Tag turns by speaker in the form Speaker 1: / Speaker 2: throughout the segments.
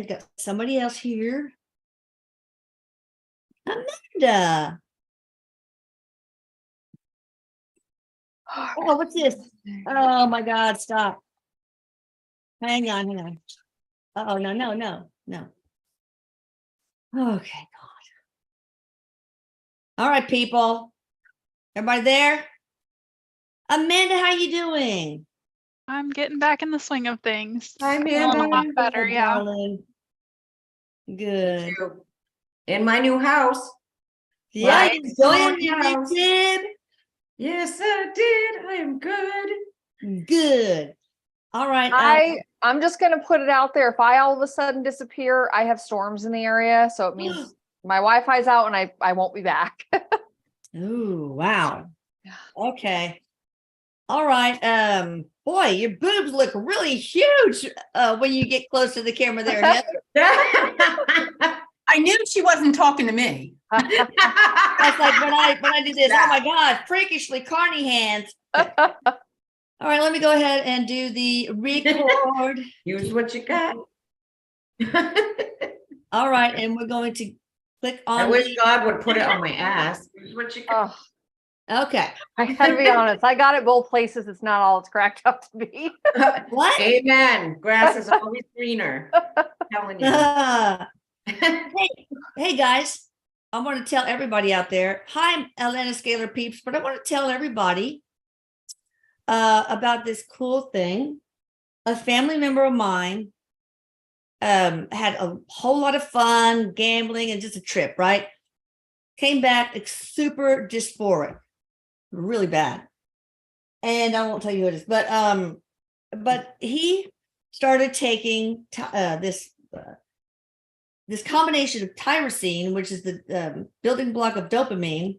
Speaker 1: and got somebody else here. Amanda. Oh, what's this? Oh my God, stop. Hang on. Oh, no. Okay, God. All right, people. Everybody there? Amanda, how you doing?
Speaker 2: I'm getting back in the swing of things.
Speaker 3: Hi,
Speaker 2: Feeling a lot
Speaker 3: Amanda.
Speaker 2: better,
Speaker 1: Good,
Speaker 2: yeah.
Speaker 1: darling. Good.
Speaker 3: In my new house.
Speaker 1: Yeah,
Speaker 3: Right.
Speaker 1: you enjoying your
Speaker 3: House.
Speaker 1: kid?
Speaker 3: Yes, I did. I am good.
Speaker 1: Good. All right.
Speaker 4: I'm just going to put it out there. If I all of a sudden disappear, I have storms in the area. So it means my Wi-Fi's out and I won't be back.
Speaker 1: Ooh, wow. Okay. All right. Boy, your boobs look really huge when you get close to the camera there, Heather.
Speaker 5: I knew she wasn't talking to me.
Speaker 1: That's like when I do this. Oh my God, freakishly carny hands. Okay. All right, let me go ahead and do the record.
Speaker 3: Use what you got.
Speaker 1: All right, and we're going to click on.
Speaker 3: I wish God would put it on my ass. Use what you got.
Speaker 1: Okay.
Speaker 4: I gotta be honest. I got it both places. It's not all it's cracked up to be.
Speaker 1: What?
Speaker 3: Amen. Grass is always greener. I'm telling you.
Speaker 1: Hey guys, I want to tell everybody out there. Hi, I'm Atlantis Scalar peeps, but I want to tell everybody about this cool thing. A family member of mine had a whole lot of fun gambling and just a trip, right? Came back super dysphoric, really bad. And I won't tell you who it is, but he started taking this combination of tyrosine, which is the building block of dopamine,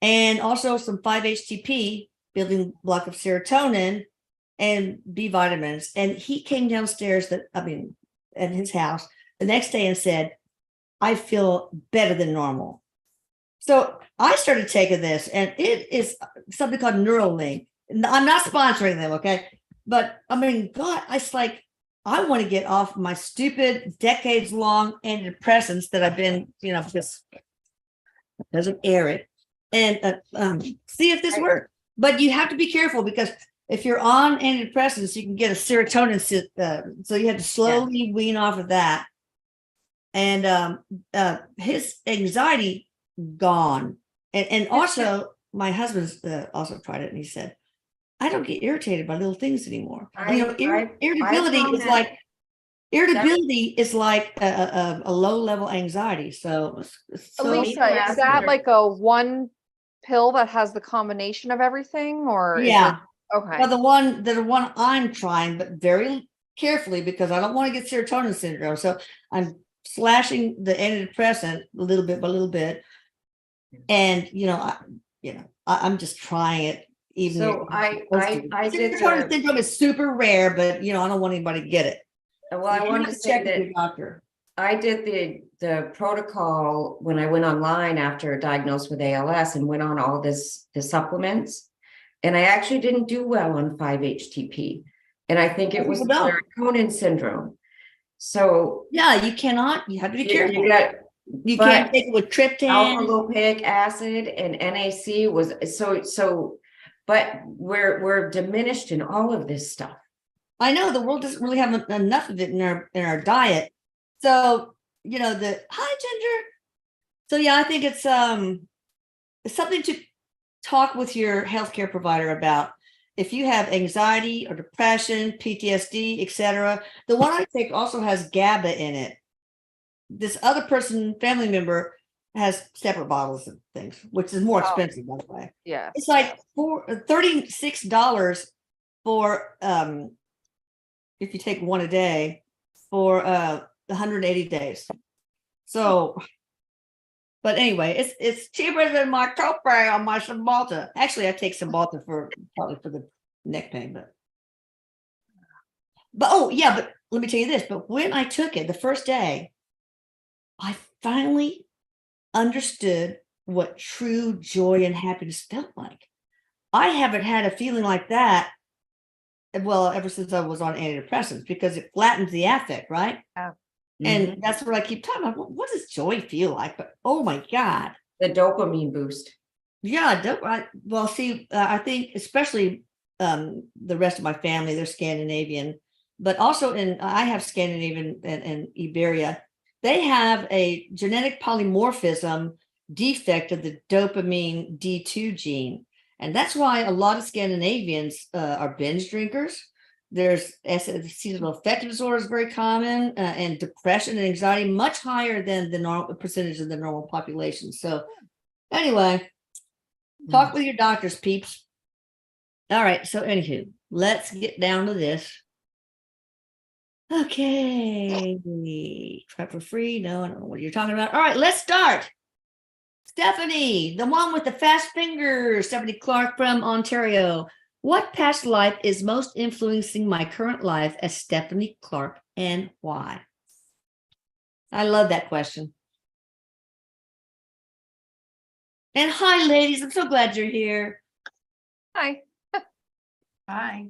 Speaker 1: and also some 5-HTP, building block of serotonin, and B vitamins. And he came downstairs at his house the next day and said, I feel better than normal. So I started taking this, and it is something called Neuralink. I'm not sponsoring them, okay? But God, it's like, I want to get off my stupid decades-long antidepressants that I've been, just because of Erik, and see if this works. But you have to be careful, because if you're on antidepressants, you can get a serotonin, so you have to slowly wean off of that. And his anxiety gone, and also my husband's also tried it, and he said, I don't get irritated by little things anymore. Irritability is like a low level anxiety. So
Speaker 4: Lisa, is that like a one pill that has the combination of everything, or
Speaker 1: yeah?
Speaker 4: Okay.
Speaker 1: Well, the one I'm trying, but very carefully, because I don't want to get serotonin syndrome. So I'm slashing the antidepressant little bit by little bit, and I'm just trying it. Even
Speaker 3: so I did
Speaker 1: serotonin syndrome is super rare, but I don't want anybody to get it.
Speaker 3: Well, I wanted to say that
Speaker 1: your doctor.
Speaker 3: I did the protocol when I went online after diagnosed with ALS and went on all the supplements, and I actually didn't do well on 5-HTP, and I think it was the serotonin syndrome. So
Speaker 1: yeah, you cannot. You have to be careful. You can't take it with tryptophan.
Speaker 3: Alpha-lipoic acid and NAC was so. But we're diminished in all of this stuff. I know the world doesn't really have enough of it in our diet. So hi Ginger. So yeah, I think it's something to talk with your healthcare provider about. If you have anxiety or depression, PTSD, etc. The one I take also has GABA in it. This other family member, has separate bottles of things, which is more expensive, by the way.
Speaker 4: Yeah.
Speaker 1: It's like $36 for if you take one a day for 180 days. So, but anyway, it's cheaper than my copay on my Cymbalta. Actually, I take Cymbalta probably for the neck pain, but let me tell you this. But when I took it the first day, I finally understood what true joy and happiness felt like. I haven't had a feeling like that, ever since I was on antidepressants, because it flattens the affect, right?
Speaker 4: Yeah.
Speaker 1: And
Speaker 3: Mhm.
Speaker 1: that's what I keep talking about. What does joy feel like? But oh my God.
Speaker 3: The dopamine boost.
Speaker 1: Yeah. Well, see, I think especially the rest of my family, they're Scandinavian, but also I have Scandinavian and Iberia. They have a genetic polymorphism defect of the dopamine D2 gene. And that's why a lot of Scandinavians are binge drinkers. There's seasonal affective disorder is very common, and depression and anxiety much higher than the normal percentage of the normal population. So anyway, talk with your doctors, peeps. All right. So anywho, let's get down to this. Okay. Prep for free. No, I don't know what you're talking about. All right, let's start. Stephanie, the one with the fast fingers, Stephanie Clark from Ontario. What past life is most influencing my current life as Stephanie Clark, and why? I love that question. And hi, ladies. I'm so glad you're here.
Speaker 4: Hi.
Speaker 5: Hi.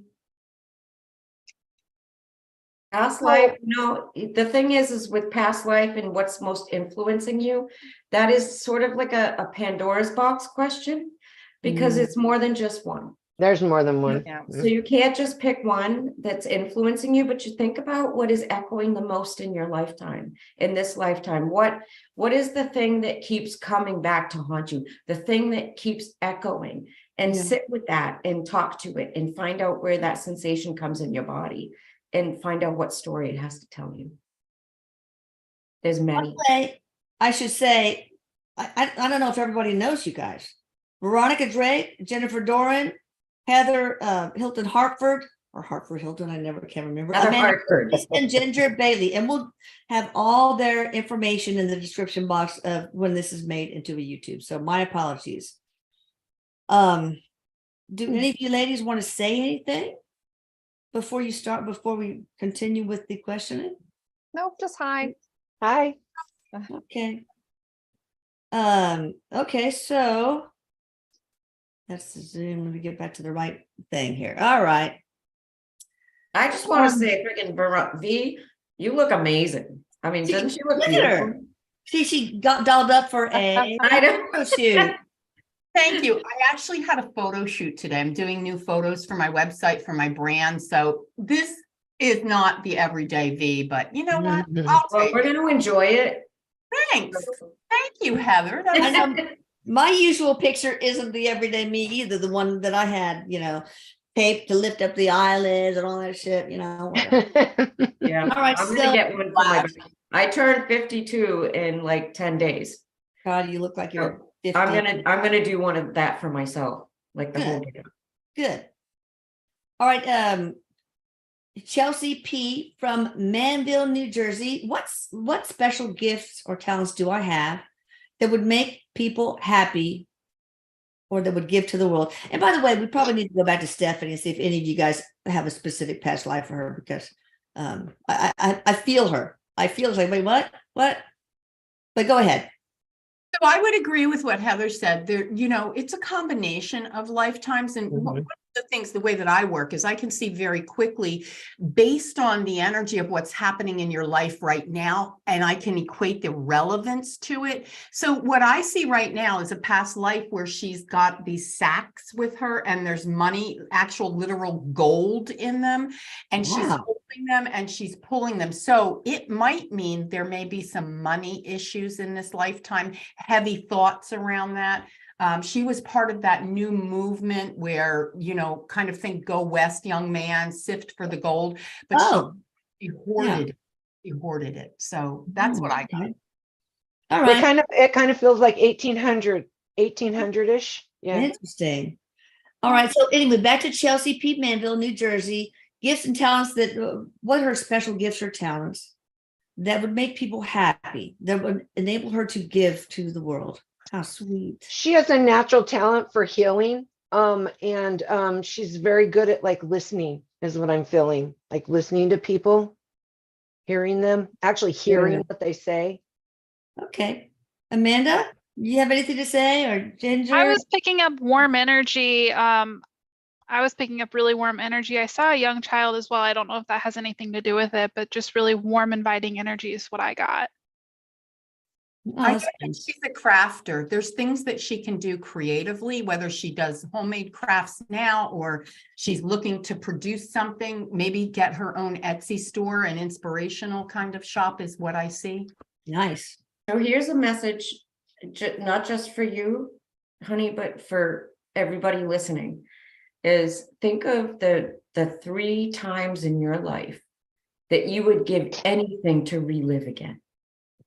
Speaker 3: Past life, the thing is with past life and what's most influencing you, that is sort of like a Pandora's box question, because it's more than just one.
Speaker 6: There's more than one.
Speaker 5: Yeah.
Speaker 3: So you can't just pick one that's influencing you, but you think about what is echoing the most in your lifetime, in this lifetime. What is the thing that keeps coming back to haunt you? The thing that keeps echoing, and sit with that and talk to it and find out where that sensation comes in your body and find out what story it has to tell you. There's many.
Speaker 1: I should say, I don't know if everybody knows you guys. Veronica Drake, Jennifer Doran, Heather Hilton Hartford, or Hartford Hilton, I never can remember.
Speaker 3: Heather
Speaker 1: Amanda
Speaker 3: Hartford.
Speaker 1: Curtis and Ginger Bailey. And we'll have all their information in the description box of when this is made into a YouTube. So my apologies. Do any of you ladies want to say anything before we continue with the questioning?
Speaker 4: Nope, just hi.
Speaker 6: Hi.
Speaker 1: Okay. Okay, so that's the Zoom. Let me get back to the right thing here. All right.
Speaker 3: I just want to say, freaking V, you look amazing. I mean, doesn't she look
Speaker 1: Look at her.
Speaker 3: beautiful?
Speaker 1: See, she got dolled up for a
Speaker 3: I know.
Speaker 1: photo shoot.
Speaker 5: Thank you. I actually had a photo shoot today. I'm doing new photos for my website, for my brand. So this is not the everyday V, but you know what? I'll
Speaker 3: Well,
Speaker 5: take
Speaker 3: we're
Speaker 5: it.
Speaker 3: going to enjoy it.
Speaker 5: Thanks. Thank you, Heather. That was
Speaker 1: I know my usual picture isn't the everyday me either. The one that I had, taped to lift up the eyelids and all that shit, whatever.
Speaker 3: Yeah.
Speaker 1: All right,
Speaker 3: I'm going to
Speaker 1: so
Speaker 3: get one for my I turned 52 in like 10 days.
Speaker 1: God, you look like you're 50.
Speaker 3: I'm gonna do one of that for myself, like the whole day.
Speaker 1: Good. All right, Chelsea P from Manville, New Jersey. What special gifts or talents do I have that would make people happy or that would give to the world? And by the way, we probably need to go back to Stephanie and see if any of you guys have a specific past life for her, because I feel her. I feel like, wait, what? But go ahead.
Speaker 5: So I would agree with what Heather said. There, it's a combination of lifetimes. And one of the things, the way that I work is I can see very quickly based on the energy of what's happening in your life right now, and I can equate the relevance to it. So what I see right now is a past life where she's got these sacks with her and there's money, actual literal gold in them, and she's holding them and she's pulling them. So it might mean there may be some money issues in this lifetime, heavy thoughts around that. She was part of that new movement where, kind of think go west, young man, sift for the gold, but she hoarded it. So that's what I got.
Speaker 1: All right.
Speaker 6: It kind of feels like 1800-ish. Yeah.
Speaker 1: Interesting. All right. So anyway, back to Chelsea P. Manville, New Jersey. Gifts and talents what are her special gifts or talents that would make people happy, that would enable her to give to the world? How sweet.
Speaker 6: She has a natural talent for healing. And she's very good at listening, is what I'm feeling. Like listening to people, hearing them, actually hearing what they say.
Speaker 1: Okay. Amanda, you have anything to say, or Ginger?
Speaker 2: I was picking up warm energy. I was picking up really warm energy. I saw a young child as well. I don't know if that has anything to do with it, but just really warm, inviting energy is what I got.
Speaker 1: Oh,
Speaker 5: I
Speaker 1: that's
Speaker 5: get that
Speaker 1: nice.
Speaker 5: she's a crafter. There's things that she can do creatively, whether she does homemade crafts now or she's looking to produce something, maybe get her own Etsy store, an inspirational kind of shop is what I see.
Speaker 1: Nice.
Speaker 3: So here's a message, not just for you, honey, but for everybody listening, is think of the 3 times in your life that you would give anything to relive again.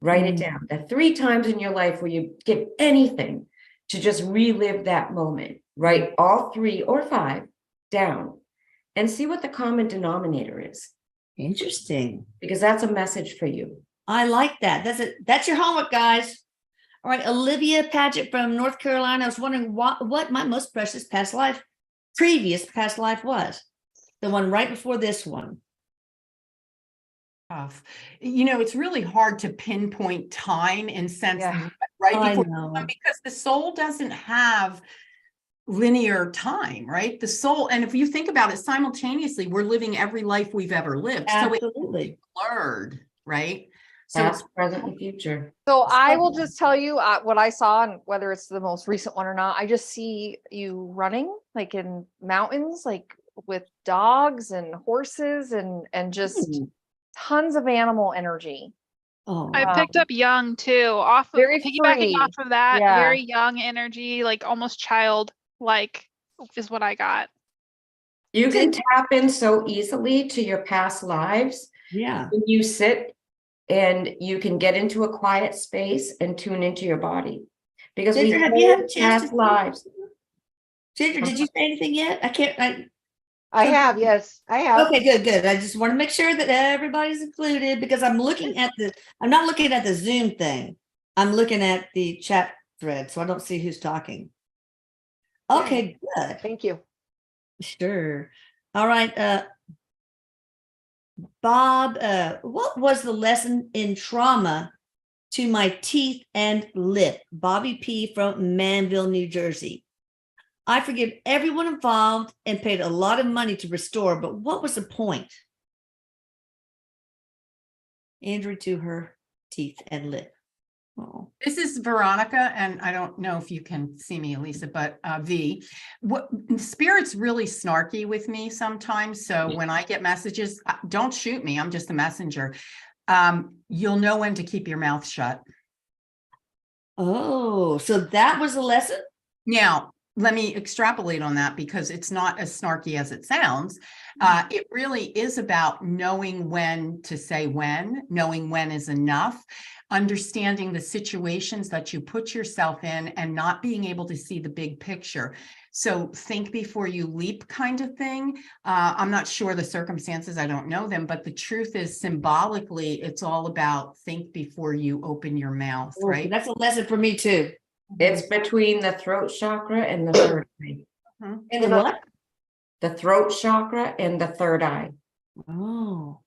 Speaker 3: Write it down. The 3 times in your life where you give anything to just relive that moment. Write all 3 or 5 down and see what the common denominator is,
Speaker 1: Interesting.
Speaker 3: because that's a message for you.
Speaker 1: I like that. That's it. That's your homework, guys. All right, Olivia Paget from North Carolina. I was wondering what my most precious previous past life was. The one right before this one.
Speaker 5: Tough. It's really hard to pinpoint time in sense
Speaker 4: Yeah.
Speaker 5: right
Speaker 1: I
Speaker 5: before
Speaker 1: know.
Speaker 5: because the soul doesn't have linear time, right? The soul, and if you think about it simultaneously, we're living every life we've ever lived. So it's
Speaker 1: Absolutely.
Speaker 5: blurred, right? So
Speaker 3: Past, present, and future.
Speaker 4: So I will just tell you what I saw, and whether it's the most recent one or not, I just see you running like in mountains, like with dogs and horses and just tons of animal energy.
Speaker 1: Oh,
Speaker 2: I picked up young too, off of
Speaker 4: Very
Speaker 2: piggybacking
Speaker 4: free.
Speaker 2: off of that,
Speaker 4: Yeah.
Speaker 2: very young energy, like almost child-like is what I got.
Speaker 3: You can tap in so easily to your past lives
Speaker 1: yeah.
Speaker 3: when you sit and you can get into a quiet space and tune into your body. Because we
Speaker 1: Ginger, have you had a
Speaker 3: hold
Speaker 1: chance
Speaker 3: past
Speaker 1: to
Speaker 3: lives.
Speaker 1: Ginger, did you say anything yet? I can't.
Speaker 6: I have, yes, I have.
Speaker 1: Okay, good. I just want to make sure that everybody's included because I'm looking at I'm not looking at the Zoom thing. I'm looking at the chat thread, so I don't see who's talking. Okay, good.
Speaker 6: Thank you.
Speaker 1: Sure. All right. Bob, what was the lesson in trauma to my teeth and lip? Bobby P. from Manville, New Jersey. I forgive everyone involved and paid a lot of money to restore, but what was the point? Injury to her teeth and lip. Oh.
Speaker 5: this is Veronica, and I don't know if you can see me, Elisa, but V. Spirit's really snarky with me sometimes. So when I get messages, don't shoot me. I'm just a messenger. You'll know when to keep your mouth shut.
Speaker 1: Oh, so that was a lesson?
Speaker 5: Now, let me extrapolate on that because it's not as snarky as it sounds. It really is about knowing when to say when, knowing when is enough, understanding the situations that you put yourself in and not being able to see the big picture. So think before you leap kind of thing. I'm not sure the circumstances, I don't know them, but the truth is symbolically, it's all about think before you open your mouth,
Speaker 1: Oh,
Speaker 5: right?
Speaker 1: that's a lesson for me too.
Speaker 3: It's between the throat chakra and the third eye.
Speaker 1: And the what?
Speaker 3: The throat chakra and the third eye.
Speaker 1: Oh.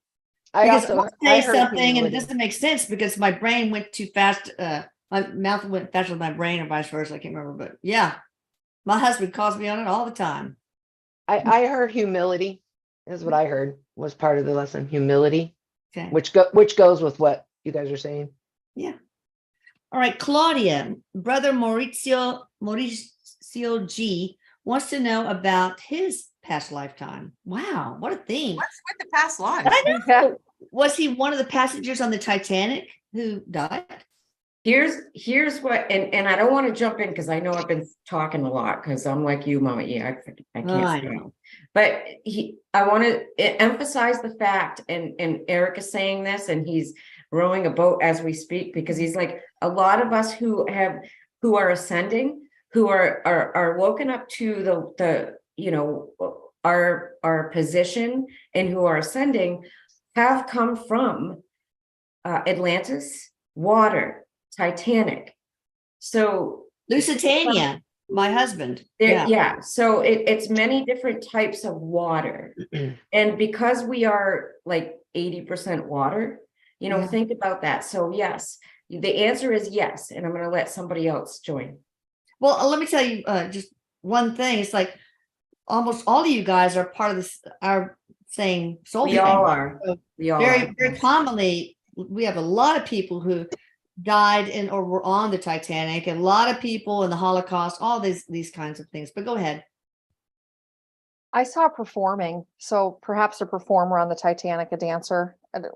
Speaker 6: I
Speaker 1: Because
Speaker 6: also
Speaker 1: I'll
Speaker 6: I
Speaker 1: say
Speaker 6: heard
Speaker 1: something and it
Speaker 6: humility.
Speaker 1: doesn't make sense because my brain went too fast. My mouth went faster than my brain or vice versa. I can't remember, but yeah, my husband calls me on it all the time.
Speaker 6: I heard humility is what I heard was part of the lesson. Humility,
Speaker 1: Okay.
Speaker 6: which goes with what you guys are saying.
Speaker 1: Yeah. All right. Claudia, brother Mauricio G wants to know about his past lifetime. Wow. What a theme.
Speaker 5: What's with the past lives?
Speaker 1: I know. Was he one of the passengers on the Titanic who died?
Speaker 3: Here's what, and I don't want to jump in because I know I've been talking a lot because I'm like you, Mama. Yeah, I can't
Speaker 1: I
Speaker 3: stop.
Speaker 1: know.
Speaker 3: But I want to emphasize the fact, and Erik is saying this, and he's rowing a boat as we speak, because he's like, a lot of us who are ascending, who are woken up to the our position and who are ascending have come from Atlantis, water, Titanic. So
Speaker 1: Lusitania, my husband.
Speaker 3: yeah. So it's many different types of water. And because we are like 80% water,
Speaker 1: Yeah.
Speaker 3: think about that. So yes, the answer is yes. And I'm going to let somebody else join.
Speaker 1: Well, let me tell you just one thing. It's like almost all of you guys are part of this, our same soul
Speaker 3: We all
Speaker 1: family.
Speaker 3: are.
Speaker 1: So
Speaker 3: We all
Speaker 1: very,
Speaker 3: are.
Speaker 1: very commonly, we have a lot of people who died in or were on the Titanic, and a lot of people in the Holocaust, all these kinds of things. But go ahead.
Speaker 4: I saw performing, so perhaps a performer on the Titanic, a dancer. That's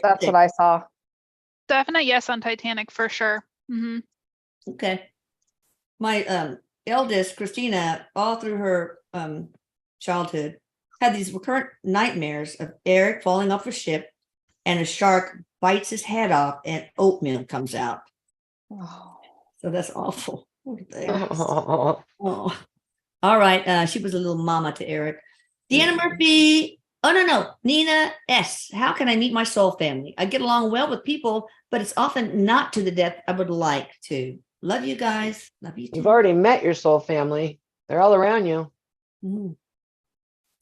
Speaker 1: Interesting.
Speaker 4: what I saw.
Speaker 2: Definite yes on Titanic for sure.
Speaker 1: Okay. My eldest, Christina, all through her childhood, had these recurrent nightmares of Erik falling off a ship and a shark bites his head off and oatmeal comes out.
Speaker 4: Oh.
Speaker 1: So that's awful. Poor thing.
Speaker 6: Oh,
Speaker 1: Oh. All right. She was a little mama to Erik. Deanna
Speaker 3: Yeah.
Speaker 1: Murphy. Oh, no. Nina S. How can I meet my soul family? I get along well with people, but it's often not to the depth I would like to. Love you guys. Love you too.
Speaker 6: you've already met your soul family. They're all around you.
Speaker 1: Mhm.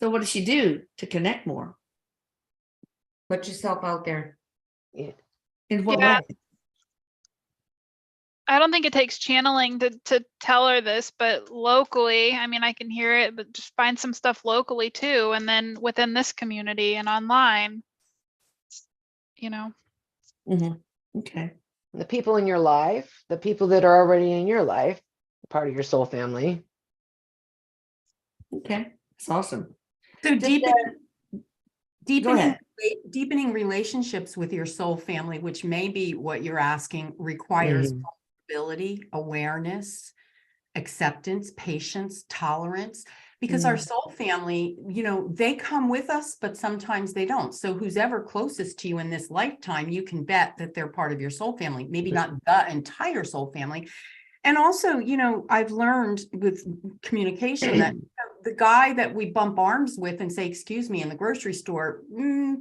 Speaker 1: So what does she do to connect more?
Speaker 3: Put yourself out there.
Speaker 1: In what
Speaker 2: Yeah.
Speaker 1: way?
Speaker 2: I don't think it takes channeling to tell her this, but locally, I mean, I can hear it, but just find some stuff locally too. And then within this community and online, you know.
Speaker 1: Mhm. Okay.
Speaker 6: The people in your life, the people that are already in your life, part of your soul family.
Speaker 1: Okay. That's awesome.
Speaker 5: So
Speaker 1: Just,
Speaker 5: deepening,
Speaker 1: ahead.
Speaker 5: deepening relationships with your soul family, which may be what you're asking, requires vulnerability, awareness, acceptance, patience, tolerance, because our soul family, you know, they come with us, but sometimes they don't. So who's ever closest to you in this lifetime, you can bet that they're part of your soul family, maybe not the entire soul family. And also, you know, I've learned with communication that the guy that we bump arms with and say, excuse me, in the grocery store,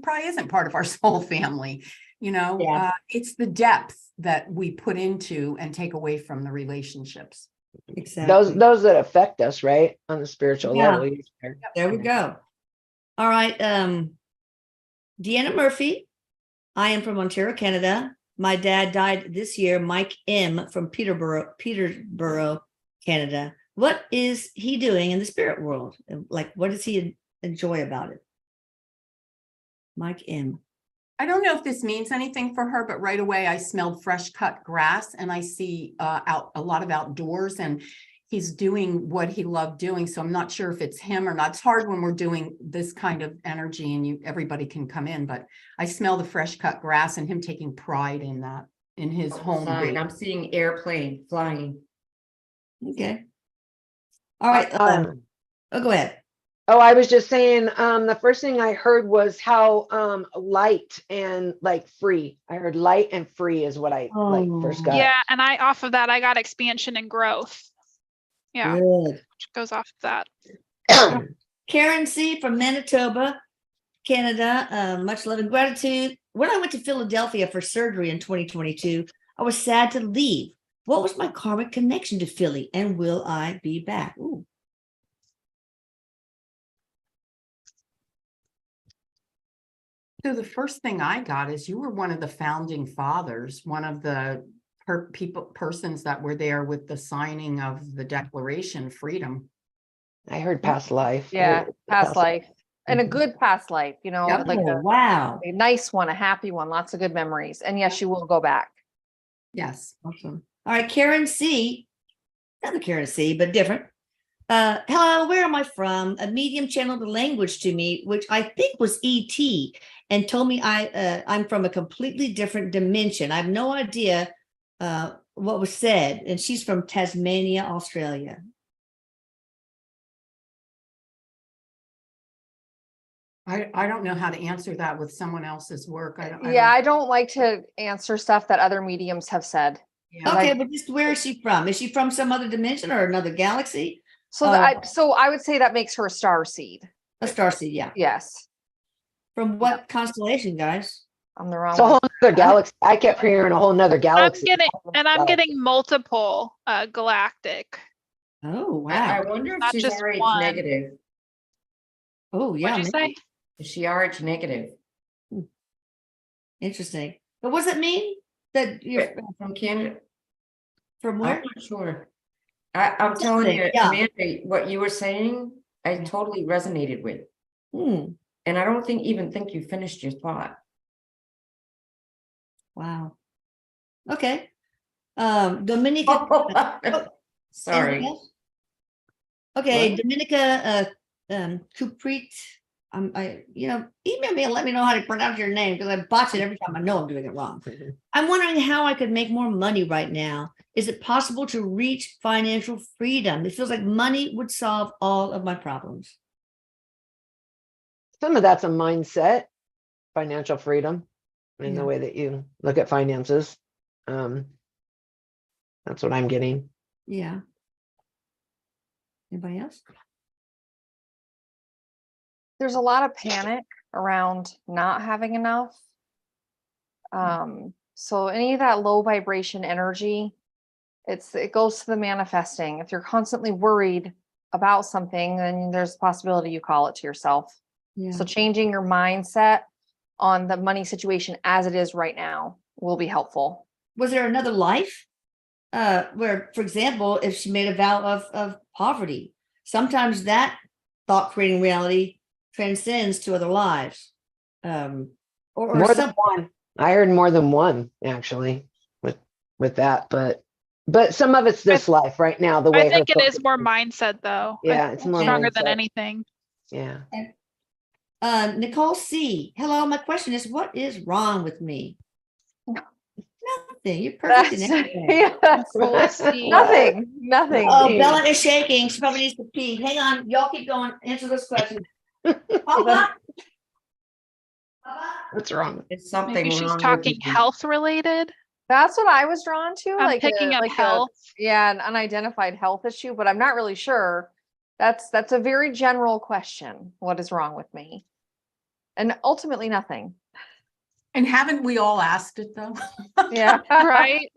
Speaker 5: probably isn't part of our soul family. You know,
Speaker 1: Yeah.
Speaker 5: it's the depth that we put into and take away from the relationships.
Speaker 1: Exactly.
Speaker 6: Those that affect us, right? On the spiritual
Speaker 1: Yeah.
Speaker 6: level.
Speaker 1: There we go. All right. Deanna Murphy. I am from Ontario, Canada. My dad died this year, Mike M. from Peterborough, Canada. What is he doing in the spirit world? Like, what does he enjoy about it? Mike M.
Speaker 5: I don't know if this means anything for her, but right away I smelled fresh cut grass and I see a lot of outdoors, and he's doing what he loved doing. So I'm not sure if it's him or not. It's hard when we're doing this kind of energy and everybody can come in, but I smell the fresh cut grass and him taking pride in that, in his home.
Speaker 3: Fine. I'm seeing airplane flying.
Speaker 1: Okay. All right. Go ahead.
Speaker 6: Oh, I was just saying, the first thing I heard was how light and like free. I heard light and free is what I like first got.
Speaker 2: Yeah. And off of that, I got expansion and growth. Yeah.
Speaker 1: Good.
Speaker 2: Which goes off of that.
Speaker 1: Karen C. from Manitoba, Canada. Much love and gratitude. When I went to Philadelphia for surgery in 2022, I was sad to leave. What was my karmic connection to Philly, and will I be back? Ooh.
Speaker 5: So the first thing I got is you were one of the founding fathers, one of the persons that were there with the signing of the Declaration of Freedom.
Speaker 6: I heard past life.
Speaker 4: Yeah, past life. And a good past life, you know,
Speaker 5: Yep.
Speaker 4: like
Speaker 1: Wow.
Speaker 4: a nice one, a happy one, lots of good memories. And yes, you will go back.
Speaker 5: Yes.
Speaker 1: Awesome. All right, Karen C. Another Karen C., but different. Hello, where am I from? A medium channeled a language to me, which I think was ET, and told me I'm from a completely different dimension. I have no idea what was said, and she's from Tasmania, Australia.
Speaker 5: I don't know how to answer that with someone else's work.
Speaker 4: I don't like to answer stuff that other mediums have said.
Speaker 5: Yeah.
Speaker 1: Okay, but just where is she from? Is she from some other dimension or another galaxy?
Speaker 4: So I would say that makes her a star seed.
Speaker 1: A starseed, yeah.
Speaker 4: Yes.
Speaker 1: From what constellation, guys?
Speaker 4: I'm the wrong
Speaker 6: It's a
Speaker 4: one.
Speaker 6: whole other galaxy. I kept hearing a whole nother galaxy.
Speaker 2: I'm getting multiple galactic.
Speaker 1: Oh, wow.
Speaker 3: I wonder if
Speaker 2: Not
Speaker 3: she's
Speaker 2: just
Speaker 3: RH
Speaker 2: one.
Speaker 3: negative.
Speaker 1: Oh, yeah.
Speaker 2: What'd you say?
Speaker 3: Is she RH negative?
Speaker 1: Interesting. But what does that mean? That you're
Speaker 3: From Canada?
Speaker 1: from
Speaker 3: I'm
Speaker 1: where?
Speaker 3: not sure. I'm telling you,
Speaker 1: Yeah.
Speaker 3: Amanda, what you were saying, I totally resonated with.
Speaker 1: Hmm.
Speaker 3: And I don't even think you finished your thought.
Speaker 1: Wow. Okay. Dominica. anything
Speaker 3: Sorry.
Speaker 1: else? Okay,
Speaker 3: What?
Speaker 1: Dominica Kuprit. Email me and let me know how to pronounce your name because I botch it every time I know I'm doing it wrong. I'm wondering how I could make more money right now. Is it possible to reach financial freedom? It feels like money would solve all of my problems.
Speaker 6: Some of that's a mindset, financial freedom, in
Speaker 1: Yeah.
Speaker 6: the way that you look at finances. That's what I'm getting.
Speaker 1: Yeah. Anybody else?
Speaker 4: There's a lot of panic around not having enough. So any of that low vibration energy, it goes to the manifesting. If you're constantly worried about something, then there's a possibility you call it to yourself.
Speaker 1: Yeah.
Speaker 4: So changing your mindset on the money situation as it is right now will be helpful.
Speaker 1: Was there another life? Where, for example, if she made a vow of poverty, sometimes that thought creating reality transcends to other lives. Or
Speaker 6: More
Speaker 1: some,
Speaker 6: than one. I heard more than one actually with that, but some of it's this life right now. The way
Speaker 2: I think
Speaker 6: her
Speaker 2: it is
Speaker 6: focus
Speaker 2: more mindset though.
Speaker 6: Yeah, it's more
Speaker 2: stronger than
Speaker 6: mindset.
Speaker 2: anything.
Speaker 6: Yeah.
Speaker 1: Nicole C. Hello, my question is, what is wrong with me? Nothing. You're perfect in
Speaker 4: That's,
Speaker 1: everything.
Speaker 4: yeah,
Speaker 2: Nicole C.
Speaker 4: nothing.
Speaker 1: Oh, Bella is shaking. She probably needs to pee. Hang on. Y'all keep going. Answer this question. Papa? Papa?
Speaker 6: What's wrong?
Speaker 3: It's something
Speaker 2: Maybe she's
Speaker 3: wrong with
Speaker 2: talking
Speaker 3: you.
Speaker 2: health related.
Speaker 4: That's what I was drawn to.
Speaker 2: I'm picking up health.
Speaker 4: An unidentified health issue, but I'm not really sure. That's a very general question. What is wrong with me? And ultimately nothing.
Speaker 5: And haven't we all asked it though?
Speaker 4: Yeah.
Speaker 2: Right?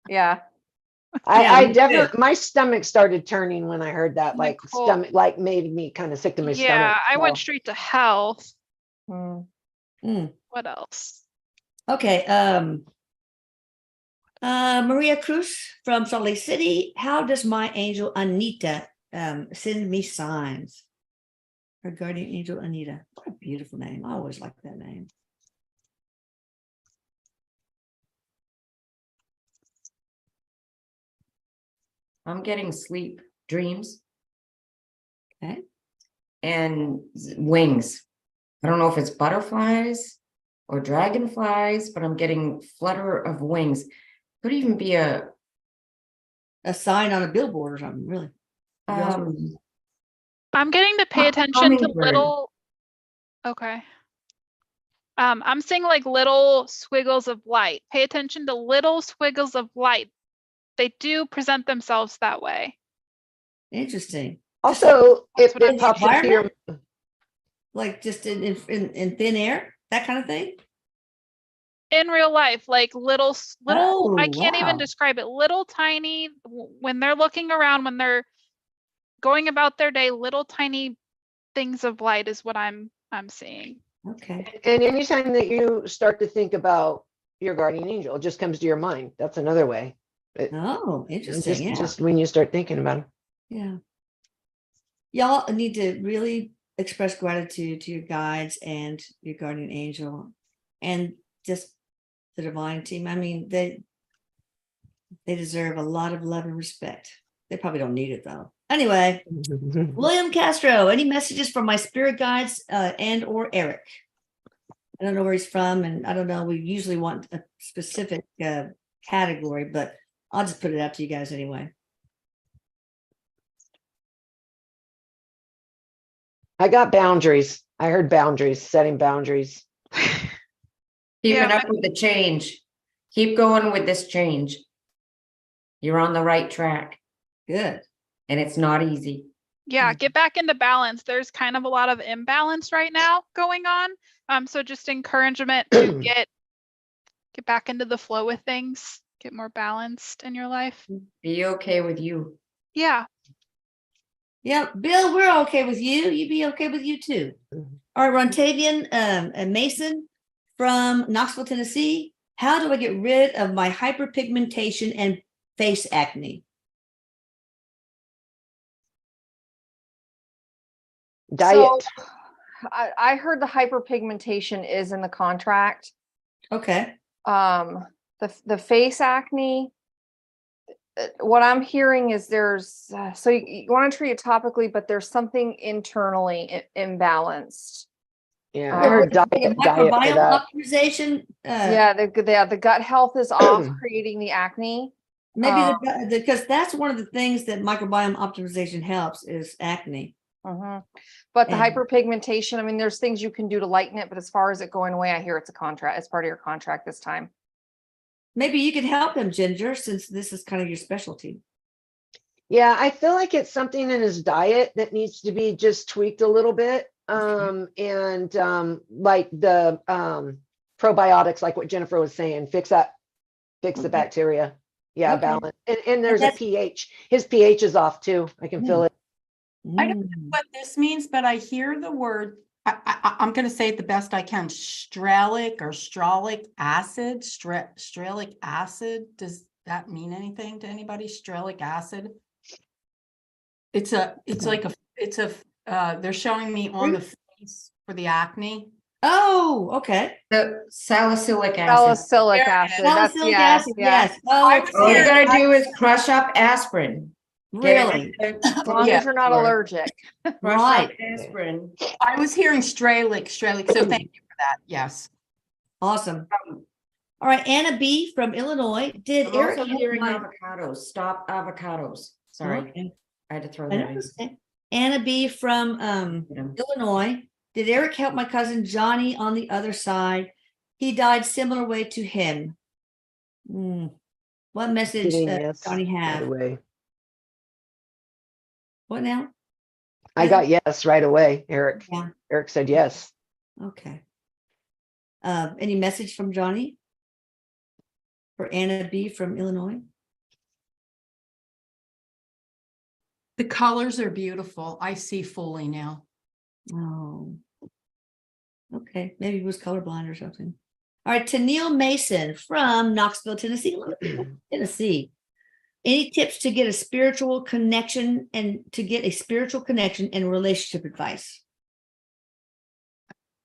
Speaker 4: Yeah.
Speaker 6: I
Speaker 1: me
Speaker 6: definitely, my stomach started turning when I heard that, like
Speaker 2: Nicole.
Speaker 6: stomach, like made me kind of sick to my stomach.
Speaker 2: Yeah, I went
Speaker 6: so.
Speaker 2: straight to health.
Speaker 4: Hmm.
Speaker 2: What else?
Speaker 1: Okay. Maria Cruz from Salt Lake City. How does my angel Anita send me signs? Her guardian angel Anita. What a beautiful name. I always like that name.
Speaker 3: I'm getting sleep, dreams,
Speaker 1: Okay.
Speaker 3: and wings. I don't know if it's butterflies or dragonflies, but I'm getting flutter of wings. Could even be a
Speaker 1: sign on a billboard or something, really.
Speaker 2: I'm getting to pay
Speaker 3: Hu-
Speaker 2: attention to
Speaker 3: hummingbird.
Speaker 2: little. Okay. I'm seeing like little squiggles of light. Pay attention to little squiggles of light. They do present themselves that way.
Speaker 1: Interesting.
Speaker 6: Also, if
Speaker 2: what I'm
Speaker 6: it pops into your,
Speaker 1: Like just in thin air, that kind of thing.
Speaker 2: In real life, like little,
Speaker 1: Oh,
Speaker 2: I can't even
Speaker 1: wow.
Speaker 2: describe it. Little tiny, when they're looking around, when they're going about their day, little tiny things of light is what I'm seeing.
Speaker 1: Okay.
Speaker 6: and anytime that you start to think about your guardian angel, it just comes to your mind. That's another way.
Speaker 1: Oh, interesting.
Speaker 6: Just when you start thinking about it.
Speaker 1: Yeah. Y'all need to really express gratitude to your guides and your guardian angel and just the divine team. I mean, they deserve a lot of love and respect. They probably don't need it though. Anyway, William Castro, any messages from my spirit guides and or Erik? I don't know where he's from, and I don't know. We usually want a specific category, but I'll just put it out to you guys anyway.
Speaker 6: I got boundaries. I heard boundaries, setting boundaries.
Speaker 3: Keeping
Speaker 2: Yeah,
Speaker 3: up with the change. Keep going with this change. You're on the right track,
Speaker 1: Good.
Speaker 3: and it's not easy.
Speaker 2: Yeah, get back into balance. There's kind of a lot of imbalance right now going on. So just encouragement to get back into the flow with things, get more balanced in your life.
Speaker 3: Be okay with you.
Speaker 2: Yeah.
Speaker 1: Yeah, Bill, we're okay with you. You be okay with you too. All right, Rontavian and Mason from Knoxville, Tennessee. How do I get rid of my hyperpigmentation and face acne?
Speaker 6: Diet.
Speaker 4: I heard the hyperpigmentation is in the contract.
Speaker 1: Okay.
Speaker 4: The face acne, what I'm hearing is there's so you want to treat it topically, but there's something internally imbalanced.
Speaker 6: Yeah, I heard
Speaker 1: The
Speaker 6: diet for
Speaker 1: microbiome
Speaker 6: that.
Speaker 1: optimization.
Speaker 4: Yeah, the gut health is off, creating the acne.
Speaker 1: Maybe because that's one of the things that microbiome optimization helps is acne.
Speaker 4: But the
Speaker 1: And-
Speaker 4: hyperpigmentation, I mean, there's things you can do to lighten it, but as far as it going away, I hear it's a contract. It's part of your contract this time.
Speaker 1: Maybe you could help him, Ginger, since this is kind of your specialty.
Speaker 6: Yeah, I feel like it's something in his diet that needs to be just tweaked a little bit. And like the probiotics, like what Jennifer was saying, fix the bacteria. Yeah,
Speaker 1: Okay.
Speaker 6: balance. And there's a
Speaker 1: that's-
Speaker 6: pH. His pH is off too. I can feel it.
Speaker 5: I don't know what this means, but I hear the word, I'm going to say it the best I can, stralic or stralic acid, stralic acid. Does that mean anything to anybody? Stralic acid? They're showing me on the face for the acne.
Speaker 1: Oh, okay.
Speaker 3: The salicylic acid.
Speaker 4: Salicylic
Speaker 5: There it
Speaker 4: acid.
Speaker 5: is.
Speaker 4: That's
Speaker 1: Salicylic
Speaker 4: yeah,
Speaker 1: acid,
Speaker 4: yeah.
Speaker 1: yes. Oh,
Speaker 5: I was
Speaker 3: All you
Speaker 5: here.
Speaker 3: gotta do is crush up aspirin.
Speaker 1: really?
Speaker 4: As long as you're not allergic.
Speaker 3: Crush
Speaker 1: Right.
Speaker 3: up aspirin.
Speaker 5: I was hearing stralic. So thank you for that. Yes.
Speaker 1: Awesome. All right, Anna B from Illinois. Did
Speaker 3: I'm
Speaker 1: Eric
Speaker 3: also
Speaker 1: help
Speaker 3: hearing
Speaker 1: my-
Speaker 3: avocados. Stop avocados. Sorry,
Speaker 1: Okay.
Speaker 3: I had to throw
Speaker 1: I
Speaker 3: that
Speaker 1: know,
Speaker 3: in.
Speaker 1: it's okay. Anna B from Illinois. Did Eric help my cousin Johnny on the other side? He died similar way to him. What message
Speaker 6: Getting yes
Speaker 1: Johnny
Speaker 6: right
Speaker 1: have?
Speaker 6: away.
Speaker 1: What now?
Speaker 6: I got yes right away, Eric.
Speaker 1: Yeah.
Speaker 6: Eric said yes.
Speaker 1: Okay. Any message from Johnny? For Anna B from Illinois?
Speaker 5: The colors are beautiful. I see fully now.
Speaker 1: Oh. Okay, maybe he was colorblind or something. All right, to Neil Mason from Knoxville, Tennessee. Tennessee. Any tips to get a spiritual connection and relationship advice?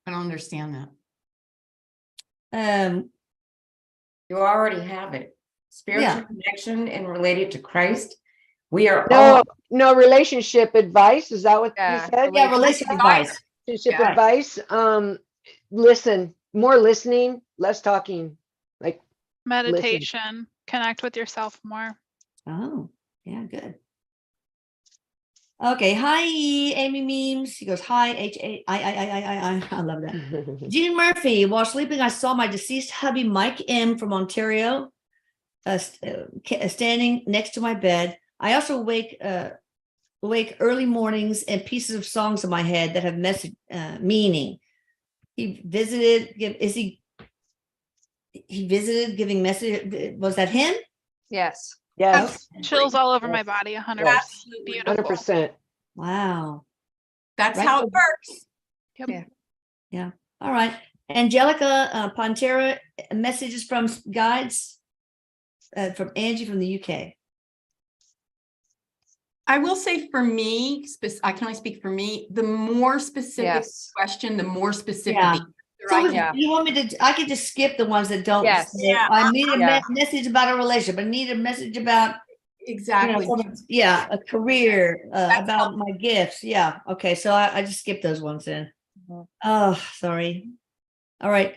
Speaker 5: I don't understand that.
Speaker 3: You already have it. Spiritual
Speaker 1: Yeah.
Speaker 3: connection and related to Christ. We are
Speaker 6: No relationship advice. Is that what
Speaker 4: Yeah,
Speaker 6: you said?
Speaker 1: Yeah, relationship advice.
Speaker 6: Relationship
Speaker 4: Yeah.
Speaker 6: advice. More listening, less talking. Like
Speaker 2: Meditation, connect with yourself more.
Speaker 1: Oh, yeah, good. Okay, hi, Amy Memes. He goes, hi, I love that. Jean Murphy, while sleeping, I saw my deceased hubby, Mike M. from Ontario, standing next to my bed. I also wake early mornings and pieces of songs in my head that have meaning. He visited, giving message. Was that him?
Speaker 4: Yes.
Speaker 6: yes,
Speaker 2: Chills all over my body, 100%.
Speaker 5: Absolutely.
Speaker 2: Beautiful.
Speaker 6: 100%.
Speaker 1: Wow.
Speaker 5: That's
Speaker 1: Right.
Speaker 5: how it works.
Speaker 1: Yeah. All right. Angelica Pantera, messages from guides from Angie from the UK.
Speaker 5: I will say for me, I can only speak for me, the more specific
Speaker 4: Yes.
Speaker 5: question, the more specific.
Speaker 1: Yeah.
Speaker 5: the answer
Speaker 1: So
Speaker 5: I
Speaker 1: if
Speaker 5: get.
Speaker 1: you want me to, I could just skip the ones that don't.
Speaker 4: Yes.
Speaker 1: say,
Speaker 5: Yeah.
Speaker 1: I need a
Speaker 4: Yeah.
Speaker 1: message about a relationship. I need a message about,
Speaker 5: Exactly.
Speaker 1: a career,
Speaker 5: That's
Speaker 1: about my gifts. Yeah. Okay. So I just skipped those ones then.
Speaker 4: Mhm.
Speaker 1: Oh, sorry. All right.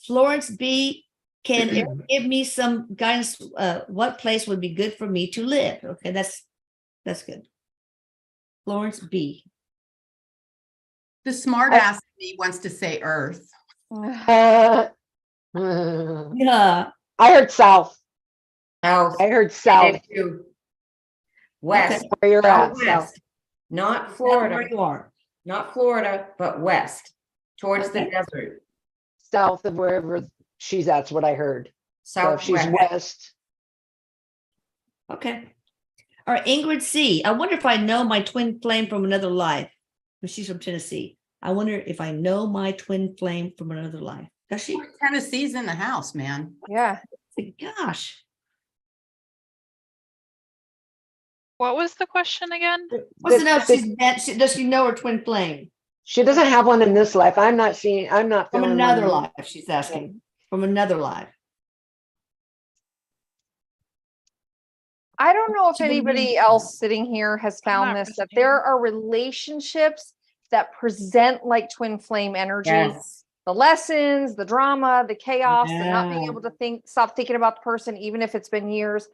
Speaker 1: Florence B. Can Eric give me some guidance? What place would be good for me to live? Okay. That's good. Florence B.
Speaker 5: The smart ass in me wants to say Earth.
Speaker 6: I
Speaker 1: Yeah.
Speaker 6: heard south.
Speaker 3: south.
Speaker 6: I heard
Speaker 3: I
Speaker 6: south.
Speaker 3: did too. West.
Speaker 1: Okay.
Speaker 6: Where you're at,
Speaker 3: Southwest.
Speaker 6: south.
Speaker 3: Not
Speaker 1: That's
Speaker 3: Florida.
Speaker 1: where you are.
Speaker 3: Not Florida, but west. Towards the
Speaker 1: Okay.
Speaker 3: desert.
Speaker 6: South of wherever she's at's what I heard. So if she's
Speaker 3: Southwest.
Speaker 6: west.
Speaker 1: Okay. All right, Ingrid C. I wonder if I know my twin flame from another life. She's from Tennessee. I wonder if I know my twin flame from another life. Does she?
Speaker 5: Tennessee's in the house, man.
Speaker 4: Yeah.
Speaker 1: Gosh.
Speaker 2: What was the question again?
Speaker 1: What's the note? Does she know her twin flame?
Speaker 6: She doesn't have one in this life. I'm not
Speaker 1: From
Speaker 6: feeling
Speaker 1: another
Speaker 6: one.
Speaker 1: life, she's asking. From another life.
Speaker 4: I don't know if
Speaker 1: So what do you
Speaker 4: anybody
Speaker 1: mean?
Speaker 4: else sitting here has
Speaker 2: I'm
Speaker 4: found
Speaker 2: not
Speaker 4: this, that
Speaker 2: resonating.
Speaker 4: there are relationships that present like twin flame energy.
Speaker 3: Yes.
Speaker 4: The lessons, the drama, the chaos, the not being
Speaker 1: Yeah.
Speaker 4: able to stop thinking about the person, even if it's been years.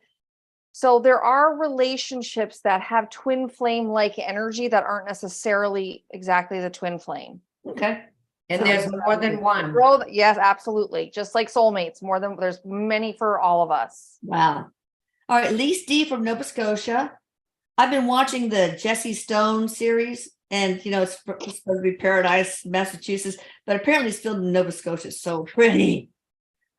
Speaker 4: So there are relationships that have twin flame like energy that aren't necessarily exactly the twin flame.
Speaker 1: Okay.
Speaker 3: And
Speaker 1: So
Speaker 3: there's
Speaker 1: it's
Speaker 3: more than one.
Speaker 4: Yes, absolutely. Just like soulmates, there's many for all of us.
Speaker 1: Wow. All right, Lise D from Nova Scotia. I've been watching the Jesse Stone series, and it's supposed to be Paradise, Massachusetts, but apparently it's filmed in Nova Scotia. It's so pretty.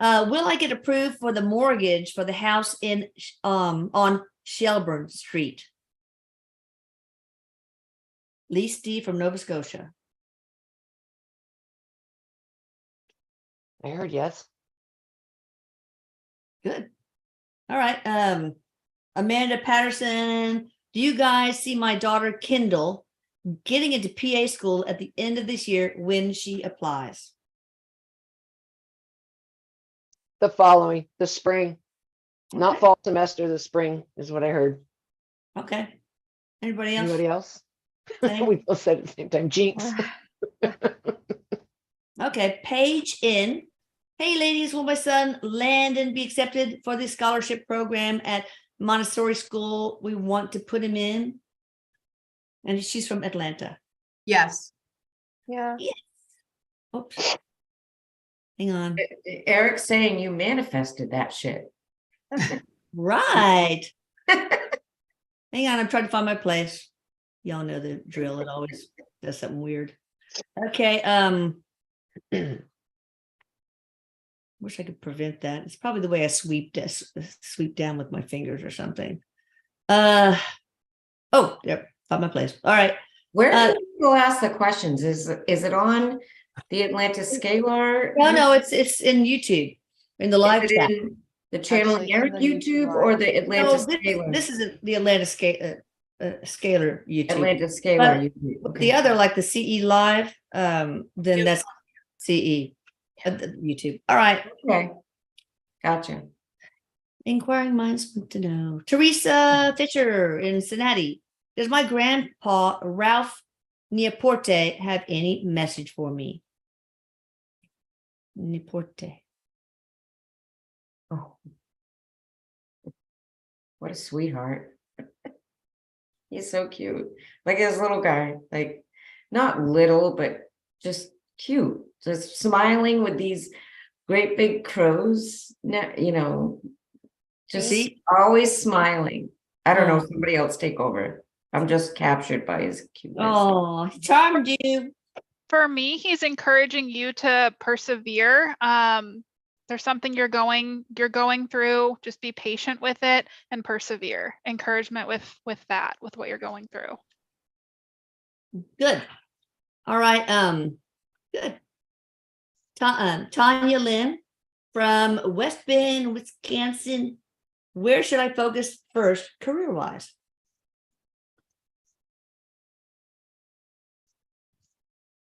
Speaker 1: Will I get approved for the mortgage for the house in on Shelburne Street? Lise D from Nova Scotia.
Speaker 6: I heard yes.
Speaker 1: Good. All right. Amanda Patterson, do you guys see my daughter Kendall getting into PA school at the end of this year when she applies?
Speaker 6: The following, the spring, not fall semester, the spring is what I heard.
Speaker 1: Okay. Anybody else?
Speaker 6: Anybody else?
Speaker 1: Same?
Speaker 6: We both said at the same time, jinx.
Speaker 1: Okay. Paige in. Hey, ladies, will my son Landon be accepted for the scholarship program at Montessori school we want to put him in? And she's from Atlanta.
Speaker 5: Yes.
Speaker 4: Yeah.
Speaker 1: Oops. Hang on.
Speaker 3: Eric's saying you manifested that shit.
Speaker 1: Right. Hang on. I'm trying to find my place. Y'all know the drill. It always does something weird. Okay. Wish I could prevent that. It's probably the way I sweep down with my fingers or something. Oh, yep. Found my place. All right.
Speaker 3: Where do people ask the questions? Is it on the Atlantis Scalar?
Speaker 1: No, it's in YouTube, in the live
Speaker 3: Is it
Speaker 1: chat.
Speaker 3: in the channel
Speaker 4: Actually,
Speaker 3: Erik
Speaker 4: on the
Speaker 3: YouTube
Speaker 4: YouTube
Speaker 3: or the
Speaker 1: No,
Speaker 3: Atlantis Scalar?
Speaker 1: this isn't the Atlantis Scalar YouTube.
Speaker 3: Atlantis Scalar
Speaker 1: But
Speaker 3: YouTube. Okay.
Speaker 1: The other, like the CE live, then that's CE YouTube. All right.
Speaker 3: Okay. Gotcha.
Speaker 1: Inquiring minds want to know. Teresa Fisher in Cincinnati. Does my grandpa Ralph Nieporte have any message for me? Nieporte.
Speaker 3: Oh. What a sweetheart. He's so cute. Like his little guy, like not little, but just cute. Just smiling with these great big crows, just
Speaker 1: See?
Speaker 3: always smiling. I don't know
Speaker 1: Oh.
Speaker 3: if somebody else take over. I'm just captured by his cuteness.
Speaker 1: Oh, he charmed you.
Speaker 2: For me, he's encouraging you to persevere. There's something you're going through. Just be patient with it and persevere. Encouragement with what you're going through.
Speaker 1: Good. All right. Good. Tanya Lynn from West Bend, Wisconsin. Where should I focus first, career-wise?